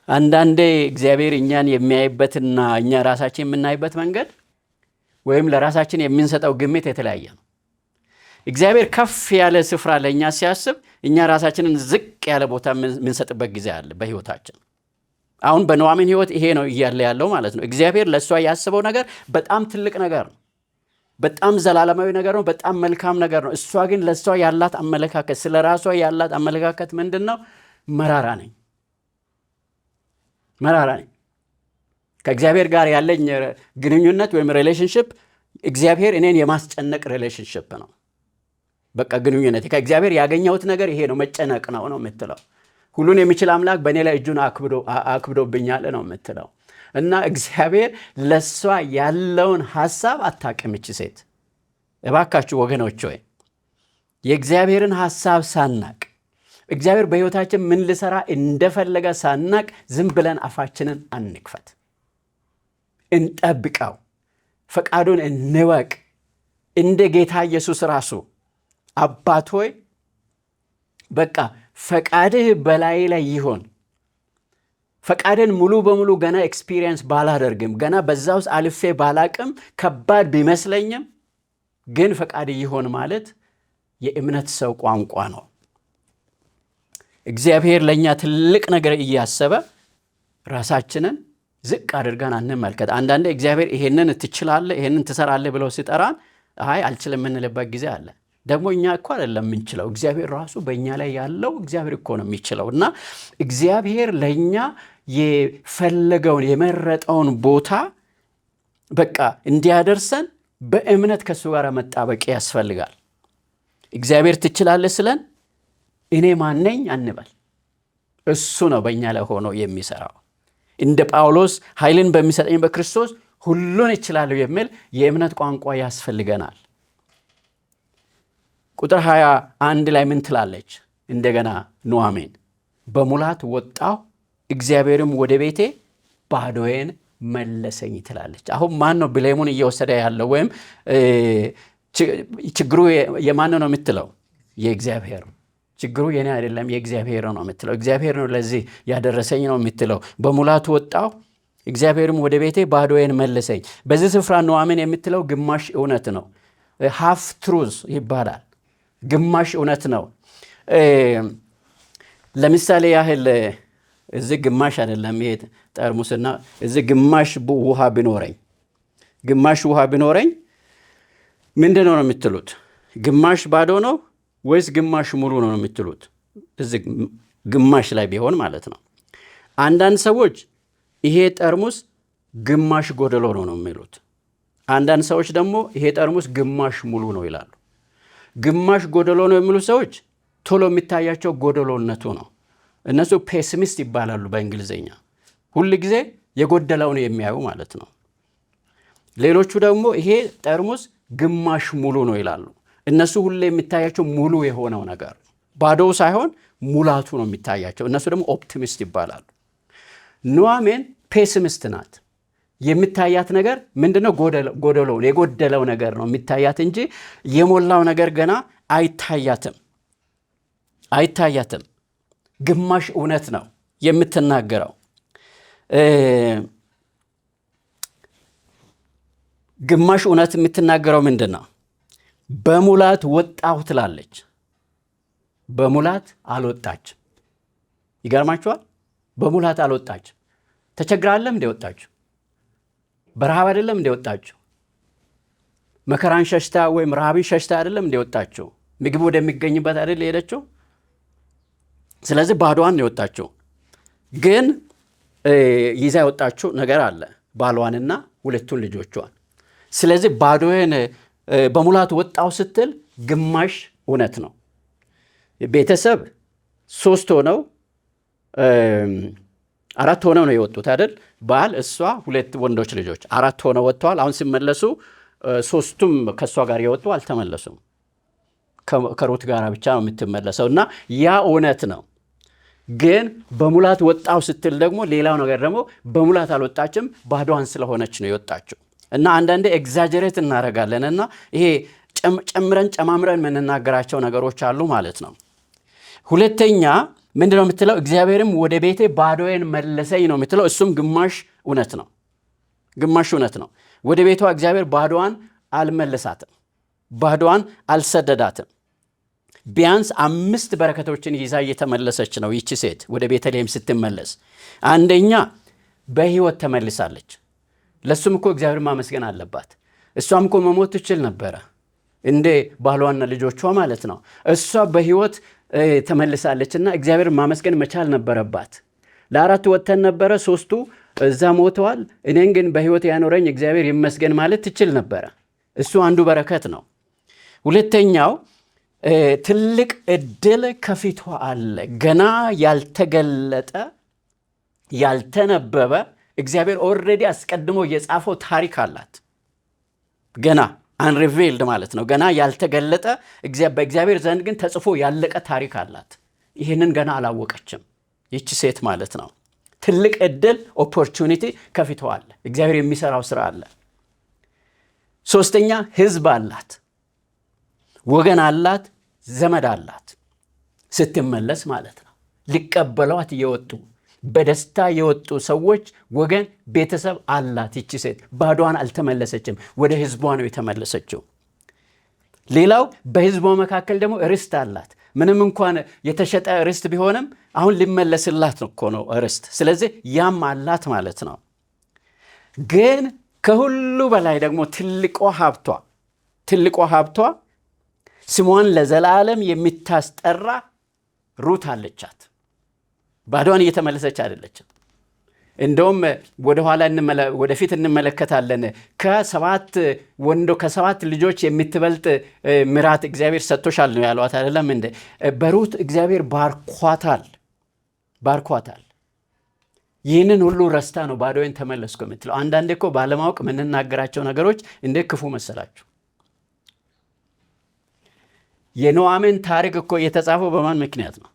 አንዳንዴ እግዚአብሔር እኛን የሚያይበትና እኛ ራሳችን የምናይበት መንገድ ወይም ለራሳችን የምንሰጠው ግምት የተለያየ ነው። እግዚአብሔር ከፍ ያለ ስፍራ ለእኛ ሲያስብ እኛ ራሳችንን ዝቅ ያለ ቦታ የምንሰጥበት ጊዜ አለ በሕይወታችን። አሁን በኑኃሚን ሕይወት ይሄ ነው እያለ ያለው ማለት ነው። እግዚአብሔር ለእሷ ያስበው ነገር በጣም ትልቅ ነገር ነው። በጣም ዘላለማዊ ነገር ነው። በጣም መልካም ነገር ነው። እሷ ግን ለእሷ ያላት አመለካከት፣ ስለ ራሷ ያላት አመለካከት ምንድን ነው? መራራ ነኝ፣ መራራ ነኝ። ከእግዚአብሔር ጋር ያለኝ ግንኙነት ወይም ሪሌሽንሽፕ እግዚአብሔር እኔን የማስጨነቅ ሪሌሽንሽፕ ነው። በቃ ግንኙነት ከእግዚአብሔር ያገኘሁት ነገር ይሄ ነው፣ መጨነቅ ነው የምትለው። ሁሉን የሚችል አምላክ በእኔ ላይ እጁን አክብዶብኛል ነው የምትለው። እና እግዚአብሔር ለእሷ ያለውን ሐሳብ አታውቅም ይህች ሴት። እባካችሁ ወገኖች ሆይ የእግዚአብሔርን ሐሳብ ሳናቅ እግዚአብሔር በሕይወታችን ምን ልሰራ እንደፈለገ ሳናቅ ዝም ብለን አፋችንን አንክፈት። እንጠብቀው፣ ፈቃዱን እንወቅ። እንደ ጌታ ኢየሱስ ራሱ አባት ሆይ በቃ ፈቃድህ በላይ ላይ ይሆን። ፈቃድን ሙሉ በሙሉ ገና ኤክስፒሪየንስ ባላደርግም ገና በዛ ውስጥ አልፌ ባላቅም ከባድ ቢመስለኝም ግን ፈቃድ ይሆን ማለት የእምነት ሰው ቋንቋ ነው። እግዚአብሔር ለእኛ ትልቅ ነገር እያሰበ ራሳችንን ዝቅ አድርገን አንመልከት። አንዳንዴ እግዚአብሔር ይሄንን ትችላለህ፣ ይሄንን ትሰራለህ ብለው ሲጠራን አይ አልችልም የምንልበት ጊዜ አለ። ደግሞ እኛ እኮ አይደለም የምንችለው፣ እግዚአብሔር ራሱ በእኛ ላይ ያለው እግዚአብሔር እኮ ነው የሚችለው። እና እግዚአብሔር ለእኛ የፈለገውን የመረጠውን ቦታ በቃ እንዲያደርሰን በእምነት ከእሱ ጋር መጣበቅ ያስፈልጋል። እግዚአብሔር ትችላለህ ስለን እኔ ማነኝ አንበል። እሱ ነው በእኛ ላይ ሆኖ የሚሰራው። እንደ ጳውሎስ ኃይልን በሚሰጠኝ በክርስቶስ ሁሉን እችላለሁ የሚል የእምነት ቋንቋ ያስፈልገናል። ቁጥር 21 ላይ ምን ትላለች? እንደገና ኑኃሚን በሙላት ወጣሁ፣ እግዚአብሔርም ወደ ቤቴ ባዶዬን መለሰኝ ትላለች። አሁን ማን ነው ብሌሙን እየወሰደ ያለው? ወይም ችግሩ የማን ነው የምትለው? የእግዚአብሔር። ችግሩ የኔ አይደለም የእግዚአብሔር ነው የምትለው። እግዚአብሔር ነው ለዚህ ያደረሰኝ ነው የምትለው። በሙላት ወጣሁ፣ እግዚአብሔርም ወደ ቤቴ ባዶዬን መለሰኝ። በዚህ ስፍራ ኑኃሚን የምትለው ግማሽ እውነት ነው። ሃፍ ትሩዝ ይባላል። ግማሽ እውነት ነው። ለምሳሌ ያህል እዚህ ግማሽ አይደለም ይሄ ጠርሙስና እዚህ ግማሽ ውሃ ቢኖረኝ ምንድን ነው የምትሉት? ግማሽ ባዶ ነው ወይስ ግማሽ ሙሉ ነው የምትሉት? እዚህ ግማሽ ላይ ቢሆን ማለት ነው። አንዳንድ ሰዎች ይሄ ጠርሙስ ግማሽ ጎደሎ ነው የሚሉት። አንዳንድ ሰዎች ደግሞ ይሄ ጠርሙስ ግማሽ ሙሉ ነው ይላሉ። ግማሽ ጎደሎ ነው የሚሉ ሰዎች ቶሎ የሚታያቸው ጎደሎነቱ ነው። እነሱ ፔሲሚስት ይባላሉ በእንግሊዝኛ። ሁል ጊዜ የጎደለውን የሚያዩ ማለት ነው። ሌሎቹ ደግሞ ይሄ ጠርሙስ ግማሽ ሙሉ ነው ይላሉ። እነሱ ሁሌ የሚታያቸው ሙሉ የሆነው ነገር ባዶው ሳይሆን ሙላቱ ነው የሚታያቸው። እነሱ ደግሞ ኦፕቲሚስት ይባላሉ። ኑኃሚን ፔሲሚስት ናት። የሚታያት ነገር ምንድነው? ጎደሎውን የጎደለው ነገር ነው የሚታያት እንጂ የሞላው ነገር ገና አይታያትም። ግማሽ እውነት ነው የምትናገረው። ግማሽ እውነት የምትናገረው ምንድን ነው? በሙላት ወጣሁ ትላለች። በሙላት አልወጣችም። ይገርማችኋል። በሙላት አልወጣችም። ተቸግራለም እንደ ወጣችሁ? በረሃብ አይደለም እንደ ወጣችሁ? መከራን ሸሽታ ወይም ረሃብን ሸሽታ አይደለም እንደ ወጣችሁ? ምግብ ወደሚገኝበት አይደል ሄደችው? ስለዚህ ባዶዋን ነው የወጣችው። ግን ይዛ የወጣችው ነገር አለ፣ ባሏንና ሁለቱን ልጆቿን። ስለዚህ ባዶዬን በሙላት ወጣው ስትል ግማሽ እውነት ነው። ቤተሰብ 3 ሆነው 4 ሆነው ነው የወጡት አይደል? ባል፣ እሷ፣ 2 ወንዶች ልጆች 4 ሆነው ወጥተዋል። አሁን ሲመለሱ 3ቱም ከእሷ ጋር የወጡ አልተመለሱም። ከሩት ጋር ብቻ ነው የምትመለሰው። እና ያ እውነት ነው። ግን በሙላት ወጣው ስትል ደግሞ ሌላው ነገር ደግሞ በሙላት አልወጣችም፣ ባዶዋን ስለሆነች ነው የወጣችው። እና አንዳንዴ ኤግዛጀሬት እናደርጋለን እና ይሄ ጨማምረን የምንናገራቸው ነገሮች አሉ ማለት ነው። ሁለተኛ ምንድን ነው የምትለው? እግዚአብሔርም ወደ ቤቴ ባዶዬን መለሰኝ ነው የምትለው። እሱም ግማሽ እውነት ነው። ወደ ቤቷ እግዚአብሔር ባዶዋን አልመለሳትም፣ ባዶዋን አልሰደዳትም። ቢያንስ 5 በረከቶችን ይዛ እየተመለሰች ነው ይቺ ሴት ወደ ቤተልሔም ስትመለስ። አንደኛ በሕይወት ተመልሳለች። ለሱም እኮ እግዚአብሔር ማመስገን አለባት። እሷም እኮ መሞት ትችል ነበረ እንደ ባሏና ልጆቿ ማለት ነው። እሷ በሕይወት ተመልሳለችና እግዚአብሔር ማመስገን መቻል ነበረባት። ለ4 ወጥተን ነበረ፣ 3ቱ እዛ ሞተዋል። እኔን ግን በሕይወት ያኖረኝ እግዚአብሔር ይመስገን ማለት ትችል ነበረ። እሱ አንዱ በረከት ነው። ሁለተኛው ትልቅ እድል ከፊቷ አለ። ገና ያልተገለጠ ያልተነበበ እግዚአብሔር ኦልሬዲ አስቀድሞ የጻፈው ታሪክ አላት። ገና አንሪቬልድ ማለት ነው። ገና ያልተገለጠ በእግዚአብሔር ዘንድ ግን ተጽፎ ያለቀ ታሪክ አላት። ይህንን ገና አላወቀችም ይቺ ሴት ማለት ነው። ትልቅ እድል ኦፖርቹኒቲ ከፊቷ አለ። እግዚአብሔር የሚሰራው ስራ አለ። ሶስተኛ ህዝብ አላት፣ ወገን አላት፣ ዘመድ አላት። ስትመለስ ማለት ነው ሊቀበሏት የወጡ በደስታ የወጡ ሰዎች፣ ወገን፣ ቤተሰብ አላት። ይቺ ሴት ባዶዋን አልተመለሰችም፣ ወደ ህዝቧ ነው የተመለሰችው። ሌላው በህዝቧ መካከል ደግሞ ርስት አላት። ምንም እንኳን የተሸጠ ርስት ቢሆንም አሁን ሊመለስላት እኮ ነው ርስት። ስለዚህ ያም አላት ማለት ነው። ግን ከሁሉ በላይ ደግሞ ትልቋ ሀብቷ ስሟን ለዘላለም የሚታስጠራ ሩት አለቻት። ባዷን እየተመለሰች አይደለችም። እንደውም ወደፊት እንመለከታለን። ከሰባት ልጆች የምትበልጥ ምራት እግዚአብሔር ሰጥቶሻል ነው ያሏት አይደለም እንደ በሩት እግዚአብሔር ባርኳታል። ይህንን ሁሉ ረስታ ነው ባዶዬን ተመለስኩ የምትለው። አንዳንዴ እኮ ባለማወቅ የምንናገራቸው ነገሮች እንዴት ክፉ መሰላችሁ። የኑኃሚን ታሪክ እኮ የተጻፈው በማን ምክንያት ነው?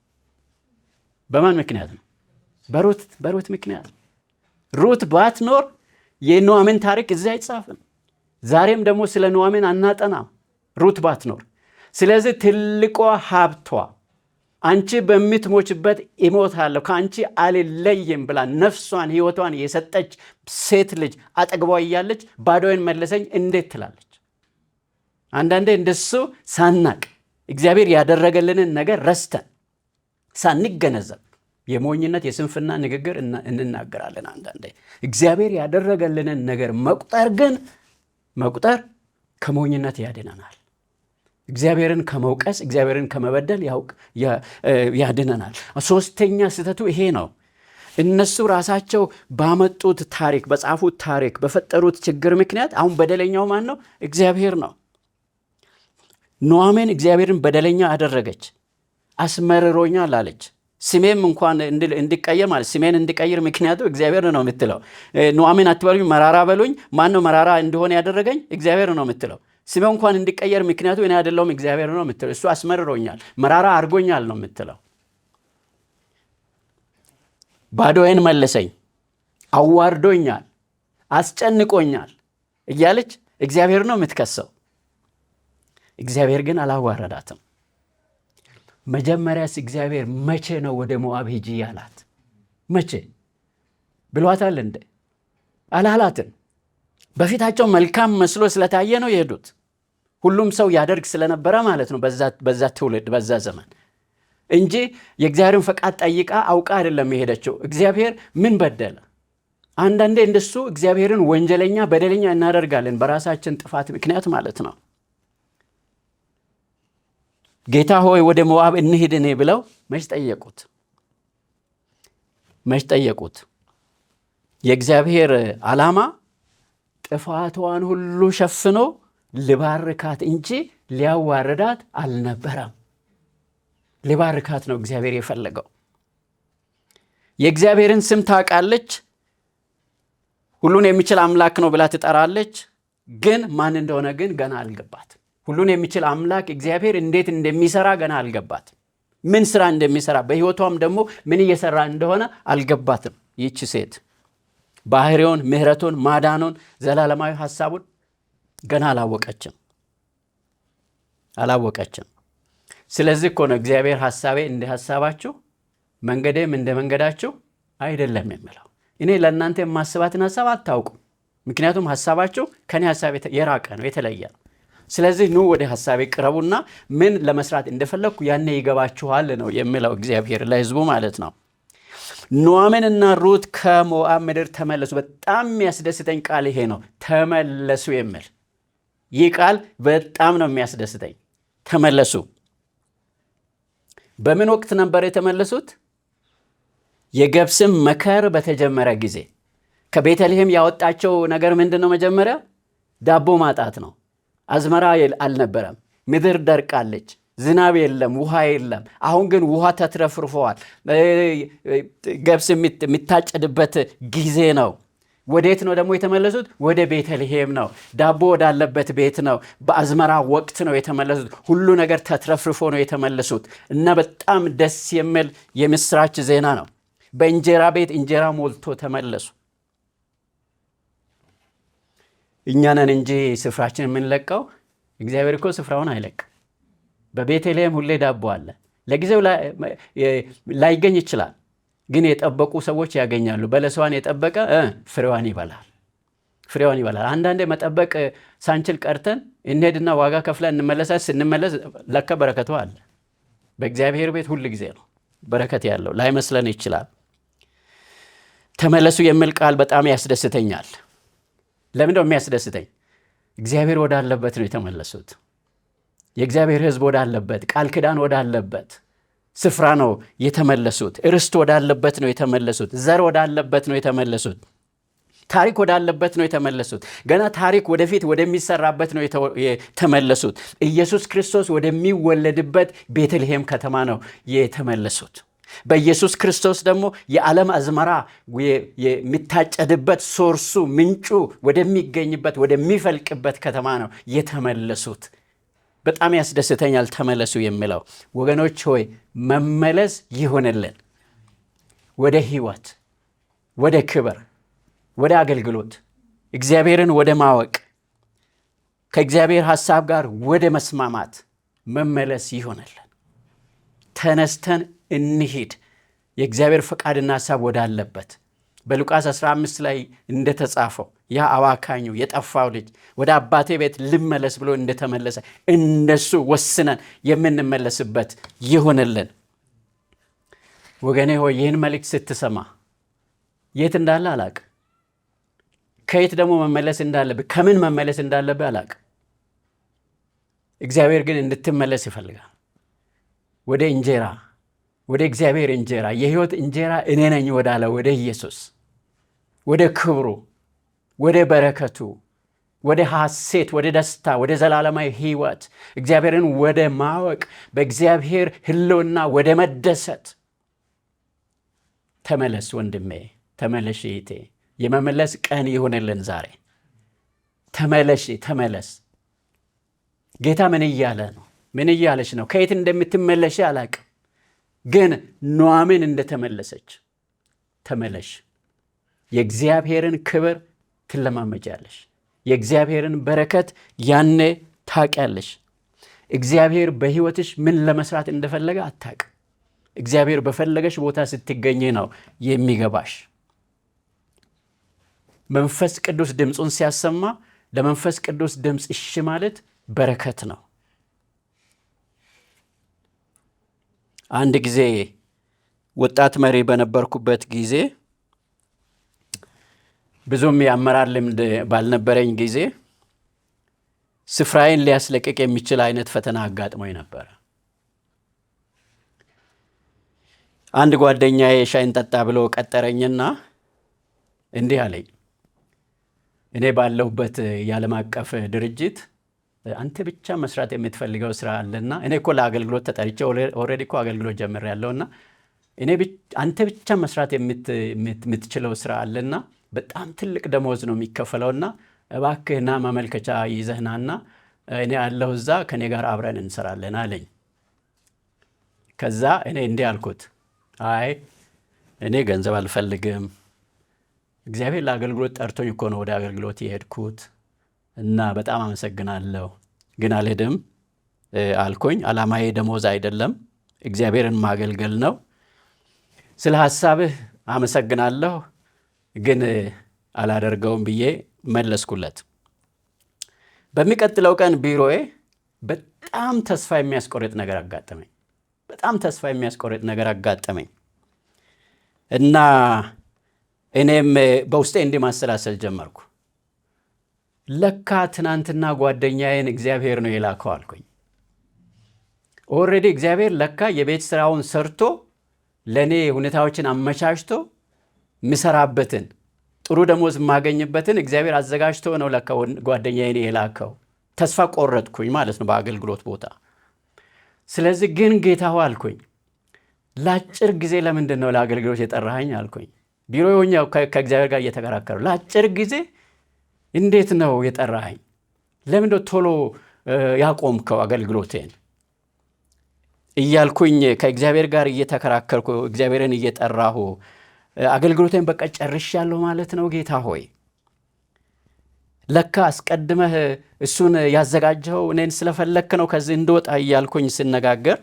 በሩት ምክንያት ነው። ሩት ባትኖር የኑኃሚን ታሪክ እዚህ አይጻፍም። ዛሬም ደግሞ ስለ ኑኃሚን አናጠናም ሩት ባትኖር። ስለዚህ ትልቋ ሀብቷ አንቺ በምትሞችበት እሞታለሁ ከአንቺ አልለይም ብላ ነፍሷን ሕይወቷን የሰጠች ሴት ልጅ አጠገቧ እያለች ባዶዬን መለሰኝ እንዴት ትላለች? አንዳንዴ እንደሱ ሳናቅ እግዚአብሔር ያደረገልንን ነገር ረስተን ሳንገነዘብ የሞኝነት የስንፍና ንግግር እንናገራለን። አንዳንዴ እግዚአብሔር ያደረገልንን ነገር መቁጠር ከሞኝነት ያድነናል። እግዚአብሔርን ከመውቀስ እግዚአብሔርን ከመበደል ያድነናል። ሶስተኛ ስህተቱ ይሄ ነው። እነሱ ራሳቸው ባመጡት ታሪክ፣ በጻፉት ታሪክ፣ በፈጠሩት ችግር ምክንያት አሁን በደለኛው ማን ነው? እግዚአብሔር ነው። ኑኃሚን እግዚአብሔርን በደለኛ አደረገች። አስመርሮኛል አለች። ስሜም እንኳን እንዲቀየር ማለት ስሜን እንዲቀይር ምክንያቱ እግዚአብሔር ነው የምትለው። ኑኃሚን አትበሉኝ መራራ በሉኝ። ማን ነው መራራ እንደሆነ ያደረገኝ? እግዚአብሔር ነው የምትለው። ስሜ እንኳን እንዲቀየር ምክንያቱ እኔ አይደለሁም እግዚአብሔር ነው የምትለው። እሱ አስመርሮኛል፣ መራራ አድርጎኛል ነው የምትለው። ባዶዬን መለሰኝ፣ አዋርዶኛል፣ አስጨንቆኛል እያለች እግዚአብሔር ነው የምትከሰው። እግዚአብሔር ግን አላዋረዳትም። መጀመሪያስ እግዚአብሔር መቼ ነው ወደ ሞዓብ ሂጂ ያላት? መቼ ብሏታል እንደ? አላላትም። በፊታቸው መልካም መስሎ ስለታየ ነው የሄዱት። ሁሉም ሰው ያደርግ ስለነበረ ማለት ነው በዛ ትውልድ በዛ ዘመን እንጂ የእግዚአብሔርን ፈቃድ ጠይቃ አውቃ አይደለም የሄደችው። እግዚአብሔር ምን በደለ? አንዳንዴ እንደሱ እግዚአብሔርን ወንጀለኛ በደለኛ እናደርጋለን በራሳችን ጥፋት ምክንያት ማለት ነው። ጌታ ሆይ ወደ ሞዓብ እንሂድ እኔ ብለው መች ጠየቁት? የእግዚአብሔር ዓላማ ጥፋቷን ሁሉ ሸፍኖ ሊባርካት እንጂ ሊያዋርዳት አልነበረም። ሊባርካት ነው እግዚአብሔር የፈለገው። የእግዚአብሔርን ስም ታውቃለች፣ ሁሉን የሚችል አምላክ ነው ብላ ትጠራለች። ግን ማን እንደሆነ ግን ገና አልገባት። ሁሉን የሚችል አምላክ እግዚአብሔር እንዴት እንደሚሰራ ገና አልገባት። ምን ስራ እንደሚሰራ በሕይወቷም ደግሞ ምን እየሰራ እንደሆነ አልገባትም። ይህች ሴት ባህሪውን፣ ምሕረቱን፣ ማዳኑን፣ ዘላለማዊ ሐሳቡን ገና አላወቀችም። ስለዚህ እኮ ነው እግዚአብሔር ሐሳቤ እንደ ሐሳባችሁ መንገዴም እንደ መንገዳችሁ አይደለም የሚለው። እኔ ለእናንተ የማስባትን ሐሳብ አታውቁም፣ ምክንያቱም ሐሳባችሁ ከኔ ሐሳብ የራቀ ነው፣ የተለየ ነው። ስለዚህ ኑ ወደ ሐሳቤ ቅረቡና ምን ለመስራት እንደፈለግኩ ያኔ ይገባችኋል ነው የሚለው እግዚአብሔር ለሕዝቡ ማለት ነው። ኑኃሚንና ሩት ከሞዓብ ምድር ተመለሱ። በጣም የሚያስደስተኝ ቃል ይሄ ነው፣ ተመለሱ የሚል ይህ ቃል በጣም ነው የሚያስደስተኝ። ተመለሱ። በምን ወቅት ነበር የተመለሱት? የገብስም መከር በተጀመረ ጊዜ። ከቤተልሔም ያወጣቸው ነገር ምንድን ነው? መጀመሪያ ዳቦ ማጣት ነው። አዝመራ አልነበረም፣ ምድር ደርቃለች፣ ዝናብ የለም፣ ውሃ የለም። አሁን ግን ውሃ ተትረፍርፈዋል። ገብስ የሚታጨድበት ጊዜ ነው። ወዴት ነው ደግሞ የተመለሱት? ወደ ቤተልሔም ነው። ዳቦ ወዳለበት ቤት ነው። በአዝመራ ወቅት ነው የተመለሱት። ሁሉ ነገር ተትረፍርፎ ነው የተመለሱት እና በጣም ደስ የሚል የምስራች ዜና ነው። በእንጀራ ቤት እንጀራ ሞልቶ ተመለሱ። እኛ ነን እንጂ ስፍራችን የምንለቀው። እግዚአብሔር እኮ ስፍራውን አይለቅ። በቤተልሔም ሁሌ ዳቦ አለ። ለጊዜው ላይገኝ ይችላል፣ ግን የጠበቁ ሰዎች ያገኛሉ። በለስዋን የጠበቀ ፍሬዋን ይበላል። አንዳንዴ መጠበቅ ሳንችል ቀርተን እንሄድና ዋጋ ከፍለን እንመለሳለን። ስንመለስ ለካ በረከቱ አለ። በእግዚአብሔር ቤት ሁል ጊዜ ነው በረከት ያለው። ላይመስለን ይችላል። ተመለሱ የሚል ቃል በጣም ያስደስተኛል። ለምንድነው የሚያስደስተኝ? እግዚአብሔር ወዳለበት ነው የተመለሱት። የእግዚአብሔር ሕዝብ ወዳለበት፣ ቃል ኪዳን ወዳለበት ስፍራ ነው የተመለሱት። ርስት ወዳለበት ነው የተመለሱት። ዘር ወዳለበት ነው የተመለሱት። ታሪክ ወዳለበት ነው የተመለሱት። ገና ታሪክ ወደፊት ወደሚሰራበት ነው የተመለሱት። ኢየሱስ ክርስቶስ ወደሚወለድበት ቤተልሔም ከተማ ነው የተመለሱት። በኢየሱስ ክርስቶስ ደግሞ የዓለም አዝመራ የሚታጨድበት ሶርሱ ምንጩ ወደሚገኝበት ወደሚፈልቅበት ከተማ ነው የተመለሱት። በጣም ያስደስተኛል ተመለሱ የሚለው። ወገኖች ሆይ መመለስ ይሆንልን ወደ ሕይወት፣ ወደ ክብር፣ ወደ አገልግሎት፣ እግዚአብሔርን ወደ ማወቅ፣ ከእግዚአብሔር ሐሳብ ጋር ወደ መስማማት መመለስ ይሆንልን። ተነስተን እንሂድ የእግዚአብሔር ፈቃድና ሐሳብ ወዳለበት። በሉቃስ 15 ላይ እንደተጻፈው ያ አዋካኙ የጠፋው ልጅ ወደ አባቴ ቤት ልመለስ ብሎ እንደተመለሰ እንደሱ ወስነን የምንመለስበት ይሆንልን። ወገኔ ሆይ ይህን መልእክት ስትሰማ የት እንዳለ አላቅም። ከየት ደግሞ መመለስ እንዳለብህ፣ ከምን መመለስ እንዳለብህ አላቅም። እግዚአብሔር ግን እንድትመለስ ይፈልጋል። ወደ እንጀራ፣ ወደ እግዚአብሔር እንጀራ፣ የሕይወት እንጀራ እኔ ነኝ ወዳለ ወደ ኢየሱስ፣ ወደ ክብሩ፣ ወደ በረከቱ፣ ወደ ሐሴት፣ ወደ ደስታ፣ ወደ ዘላለማዊ ሕይወት፣ እግዚአብሔርን ወደ ማወቅ፣ በእግዚአብሔር ሕልውና ወደ መደሰት ተመለስ ወንድሜ፣ ተመለሽ እህቴ። የመመለስ ቀን ይሆንልን ዛሬ። ተመለሽ፣ ተመለስ። ጌታ ምን እያለ ነው? ምን እያለች ነው? ከየት እንደምትመለሽ አላቅም፣ ግን ኑኃሚን እንደተመለሰች ተመለሽ። የእግዚአብሔርን ክብር ትለማመጃለሽ። የእግዚአብሔርን በረከት ያኔ ታውቂያለሽ። እግዚአብሔር በሕይወትሽ ምን ለመስራት እንደፈለገ አታውቅም። እግዚአብሔር በፈለገሽ ቦታ ስትገኝ ነው የሚገባሽ። መንፈስ ቅዱስ ድምፁን ሲያሰማ ለመንፈስ ቅዱስ ድምፅ እሺ ማለት በረከት ነው። አንድ ጊዜ ወጣት መሪ በነበርኩበት ጊዜ ብዙም የአመራር ልምድ ባልነበረኝ ጊዜ ስፍራዬን ሊያስለቅቅ የሚችል አይነት ፈተና አጋጥሞኝ ነበር። አንድ ጓደኛዬ ሻይን ጠጣ ብሎ ቀጠረኝና እንዲህ አለኝ፣ እኔ ባለሁበት የዓለም አቀፍ ድርጅት አንተ ብቻ መስራት የምትፈልገው ስራ አለና፣ እኔ እኮ ለአገልግሎት ተጠርቼ ኦልሬዲ እኮ አገልግሎት ጀምሬያለሁና አንተ ብቻ መስራት የምትችለው ስራ አለና በጣም ትልቅ ደሞዝ ነው የሚከፈለውና እባክህና ማመልከቻ ይዘህናና እኔ ያለሁ እዛ ከኔ ጋር አብረን እንሰራለን አለኝ። ከዛ እኔ እንዲህ አልኩት፣ አይ እኔ ገንዘብ አልፈልግም፣ እግዚአብሔር ለአገልግሎት ጠርቶኝ እኮ ነው ወደ አገልግሎት የሄድኩት እና በጣም አመሰግናለሁ፣ ግን አልሄድም አልኩኝ። ዓላማዬ ደሞዝ አይደለም፣ እግዚአብሔርን ማገልገል ነው። ስለ ሐሳብህ አመሰግናለሁ፣ ግን አላደርገውም ብዬ መለስኩለት። በሚቀጥለው ቀን ቢሮዬ በጣም ተስፋ የሚያስቆርጥ ነገር አጋጠመኝ። በጣም ተስፋ የሚያስቆርጥ ነገር አጋጠመኝ እና እኔም በውስጤ እንዲህ ማሰላሰል ጀመርኩ። ለካ ትናንትና ጓደኛዬን እግዚአብሔር ነው የላከው አልኩኝ። ኦልሬዲ እግዚአብሔር ለካ የቤት ስራውን ሰርቶ ለእኔ ሁኔታዎችን አመቻችቶ ምሰራበትን ጥሩ ደሞዝ የማገኝበትን እግዚአብሔር አዘጋጅቶ ነው ለካ ጓደኛዬን የላከው። ተስፋ ቆረጥኩኝ ማለት ነው በአገልግሎት ቦታ። ስለዚህ ግን ጌታ ሆይ አልኩኝ፣ ለአጭር ጊዜ ለምንድን ነው ለአገልግሎት የጠራኸኝ አልኩኝ። ቢሮ ሆኜ ከእግዚአብሔር ጋር እየተከራከሩ ለአጭር ጊዜ እንዴት ነው የጠራኸኝ? ለምን ነው ቶሎ ያቆምከው አገልግሎቴን እያልኩኝ ከእግዚአብሔር ጋር እየተከራከርኩ እግዚአብሔርን እየጠራሁ አገልግሎቴን በቃ ጨርሻለሁ ማለት ነው። ጌታ ሆይ ለካ አስቀድመህ እሱን ያዘጋጀኸው እኔን ስለፈለክ ነው ከዚህ እንደወጣ እያልኩኝ ስነጋገር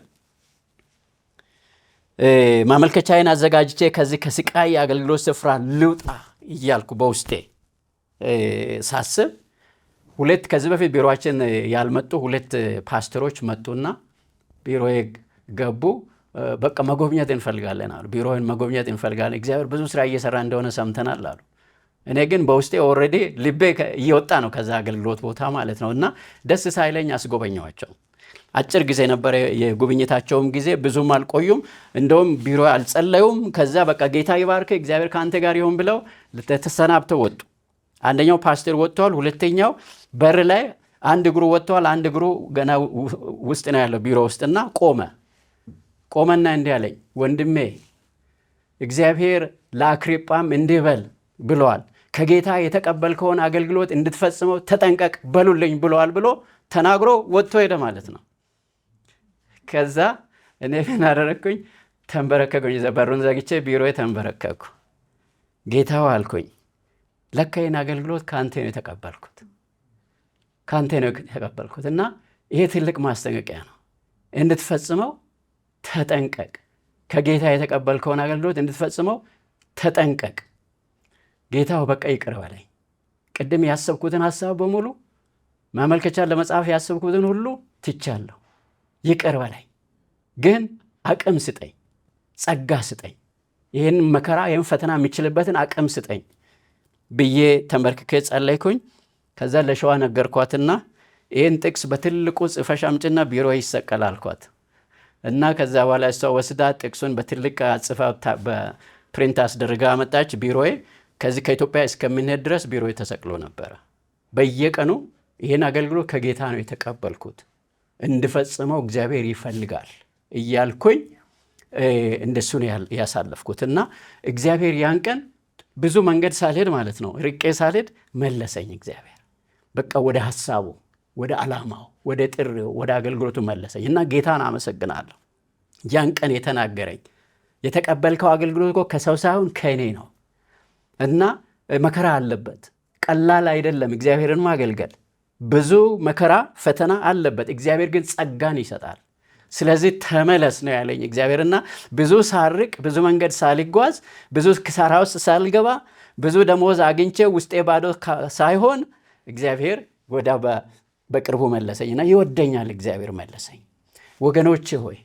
ማመልከቻዬን አዘጋጅቼ ከዚህ ከስቃይ አገልግሎት ስፍራ ልውጣ እያልኩ በውስጤ ሳስብ ከዚህ በፊት ቢሮአችን ያልመጡ 2 ፓስተሮች መጡና ቢሮዬ ገቡ። በቃ መጎብኘት እንፈልጋለን አሉ። ቢሮውን መጎብኘት እንፈልጋለን፣ እግዚአብሔር ብዙ ስራ እየሰራ እንደሆነ ሰምተናል አሉ። እኔ ግን በውስጤ ኦልሬዲ ልቤ እየወጣ ነው ከዛ አገልግሎት ቦታ ማለት ነው። እና ደስ ሳይለኝ አስጎበኘዋቸው። አጭር ጊዜ ነበረ የጉብኝታቸውም ጊዜ፣ ብዙም አልቆዩም። እንደውም ቢሮ አልጸለዩም። ከዛ በቃ ጌታ ይባርክ እግዚአብሔር ከአንተ ጋር ይሁን ብለው ተሰናብተው ወጡ። አንደኛው ፓስተር ወጥተዋል፣ ሁለተኛው በር ላይ አንድ እግሩ ወጥተዋል፣ አንድ እግሩ ገና ውስጥ ነው ያለው ቢሮ ውስጥና ቆመና እንዲህ አለኝ፣ ወንድሜ እግዚአብሔር ለአክሪጳም እንዲህ በል ብለዋል፣ ከጌታ የተቀበልከውን አገልግሎት እንድትፈጽመው ተጠንቀቅ በሉልኝ ብለዋል ብሎ ተናግሮ ወጥቶ ሄደ ማለት ነው። ከዛ እኔ ምን አደረግኩኝ? ተንበረከኩኝ። በሩን ዘግቼ ቢሮዬ ተንበረከኩ። ጌታው አልኩኝ፣ ለካ ይህን አገልግሎት ከአንተ ነው የተቀበልኩት እና ይሄ ትልቅ ማስጠንቀቂያ ነው። እንድትፈጽመው ተጠንቀቅ። ከጌታ የተቀበልከውን አገልግሎት እንድትፈጽመው ተጠንቀቅ። ጌታው በቃ ይቅር በለኝ። ቅድም ያሰብኩትን ሀሳብ በሙሉ ማመልከቻ ለመጻፍ ያሰብኩትን ሁሉ ትቻለሁ። ይቅር በለኝ፣ ግን አቅም ስጠኝ፣ ጸጋ ስጠኝ፣ ይህን መከራ ይህን ፈተና የሚችልበትን አቅም ስጠኝ ብዬ ተንበርክኬ ጸለይኩኝ። ከዛ ለሸዋ ነገርኳትና ይህን ጥቅስ በትልቁ ጽፈሽ አምጪና ቢሮ ይሰቀል አልኳት እና ከዛ በኋላ እሷ ወስዳ ጥቅሱን በትልቅ ጽፋ በፕሪንት አስደርጋ አመጣች ቢሮዬ። ከዚህ ከኢትዮጵያ እስከምንሄድ ድረስ ቢሮዬ ተሰቅሎ ነበረ። በየቀኑ ይህን አገልግሎት ከጌታ ነው የተቀበልኩት፣ እንድፈጽመው እግዚአብሔር ይፈልጋል እያልኩኝ እንደሱ ነው ያሳለፍኩት። እና እግዚአብሔር ያን ቀን ብዙ መንገድ ሳልሄድ ማለት ነው ርቄ ሳልሄድ መለሰኝ። እግዚአብሔር በቃ ወደ ሐሳቡ፣ ወደ ዓላማው፣ ወደ ጥሪው፣ ወደ አገልግሎቱ መለሰኝ እና ጌታን አመሰግናለሁ። ያን ቀን የተናገረኝ የተቀበልከው አገልግሎት እኮ ከሰው ሳይሆን ከእኔ ነው እና መከራ አለበት፣ ቀላል አይደለም እግዚአብሔርን ማገልገል። ብዙ መከራ ፈተና አለበት፣ እግዚአብሔር ግን ጸጋን ይሰጣል። ስለዚህ ተመለስ ነው ያለኝ እግዚአብሔርና ብዙ ሳርቅ፣ ብዙ መንገድ ሳልጓዝ፣ ብዙ ክሳራ ውስጥ ሳልገባ፣ ብዙ ደሞዝ አግኝቼ ውስጤ ባዶ ሳይሆን እግዚአብሔር ወዳ በቅርቡ መለሰኝና ይወደኛል እግዚአብሔር መለሰኝ። ወገኖቼ ሆይ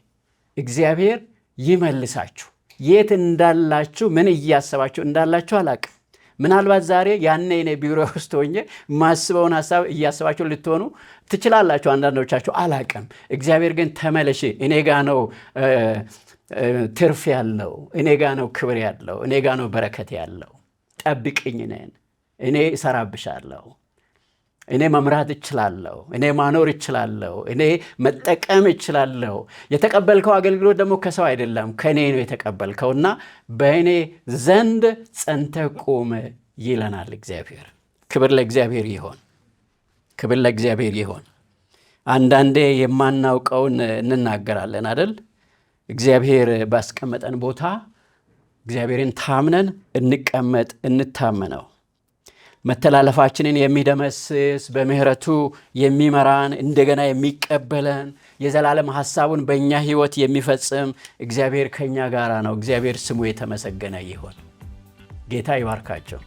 እግዚአብሔር ይመልሳችሁ። የት እንዳላችሁ ምን እያሰባችሁ እንዳላችሁ አላቅም። ምናልባት ዛሬ ያኔ እኔ ቢሮ ውስጥ ሆኜ ማስበውን ሀሳብ እያሰባችሁ ልትሆኑ ትችላላችሁ አንዳንዶቻችሁ፣ አላቅም። እግዚአብሔር ግን ተመለሽ፣ እኔ ጋ ነው ትርፍ ያለው፣ እኔ ጋ ነው ክብር ያለው፣ እኔ ጋ ነው በረከት ያለው፣ ጠብቅኝ፣ እኔ እሰራብሻለሁ፣ እኔ መምራት እችላለሁ፣ እኔ ማኖር እችላለሁ፣ እኔ መጠቀም እችላለሁ። የተቀበልከው አገልግሎት ደግሞ ከሰው አይደለም ከእኔ ነው የተቀበልከውና በእኔ ዘንድ ጸንተህ ቁም ይለናል እግዚአብሔር። ክብር ለእግዚአብሔር ይሆን፣ ክብር ለእግዚአብሔር ይሆን። አንዳንዴ የማናውቀውን እንናገራለን አይደል? እግዚአብሔር ባስቀመጠን ቦታ እግዚአብሔርን ታምነን እንቀመጥ፣ እንታመነው። መተላለፋችንን የሚደመስስ በምህረቱ የሚመራን እንደገና የሚቀበለን የዘላለም ሐሳቡን በእኛ ሕይወት የሚፈጽም እግዚአብሔር ከእኛ ጋር ነው። እግዚአብሔር ስሙ የተመሰገነ ይሆን። ጌታ ይባርካቸው።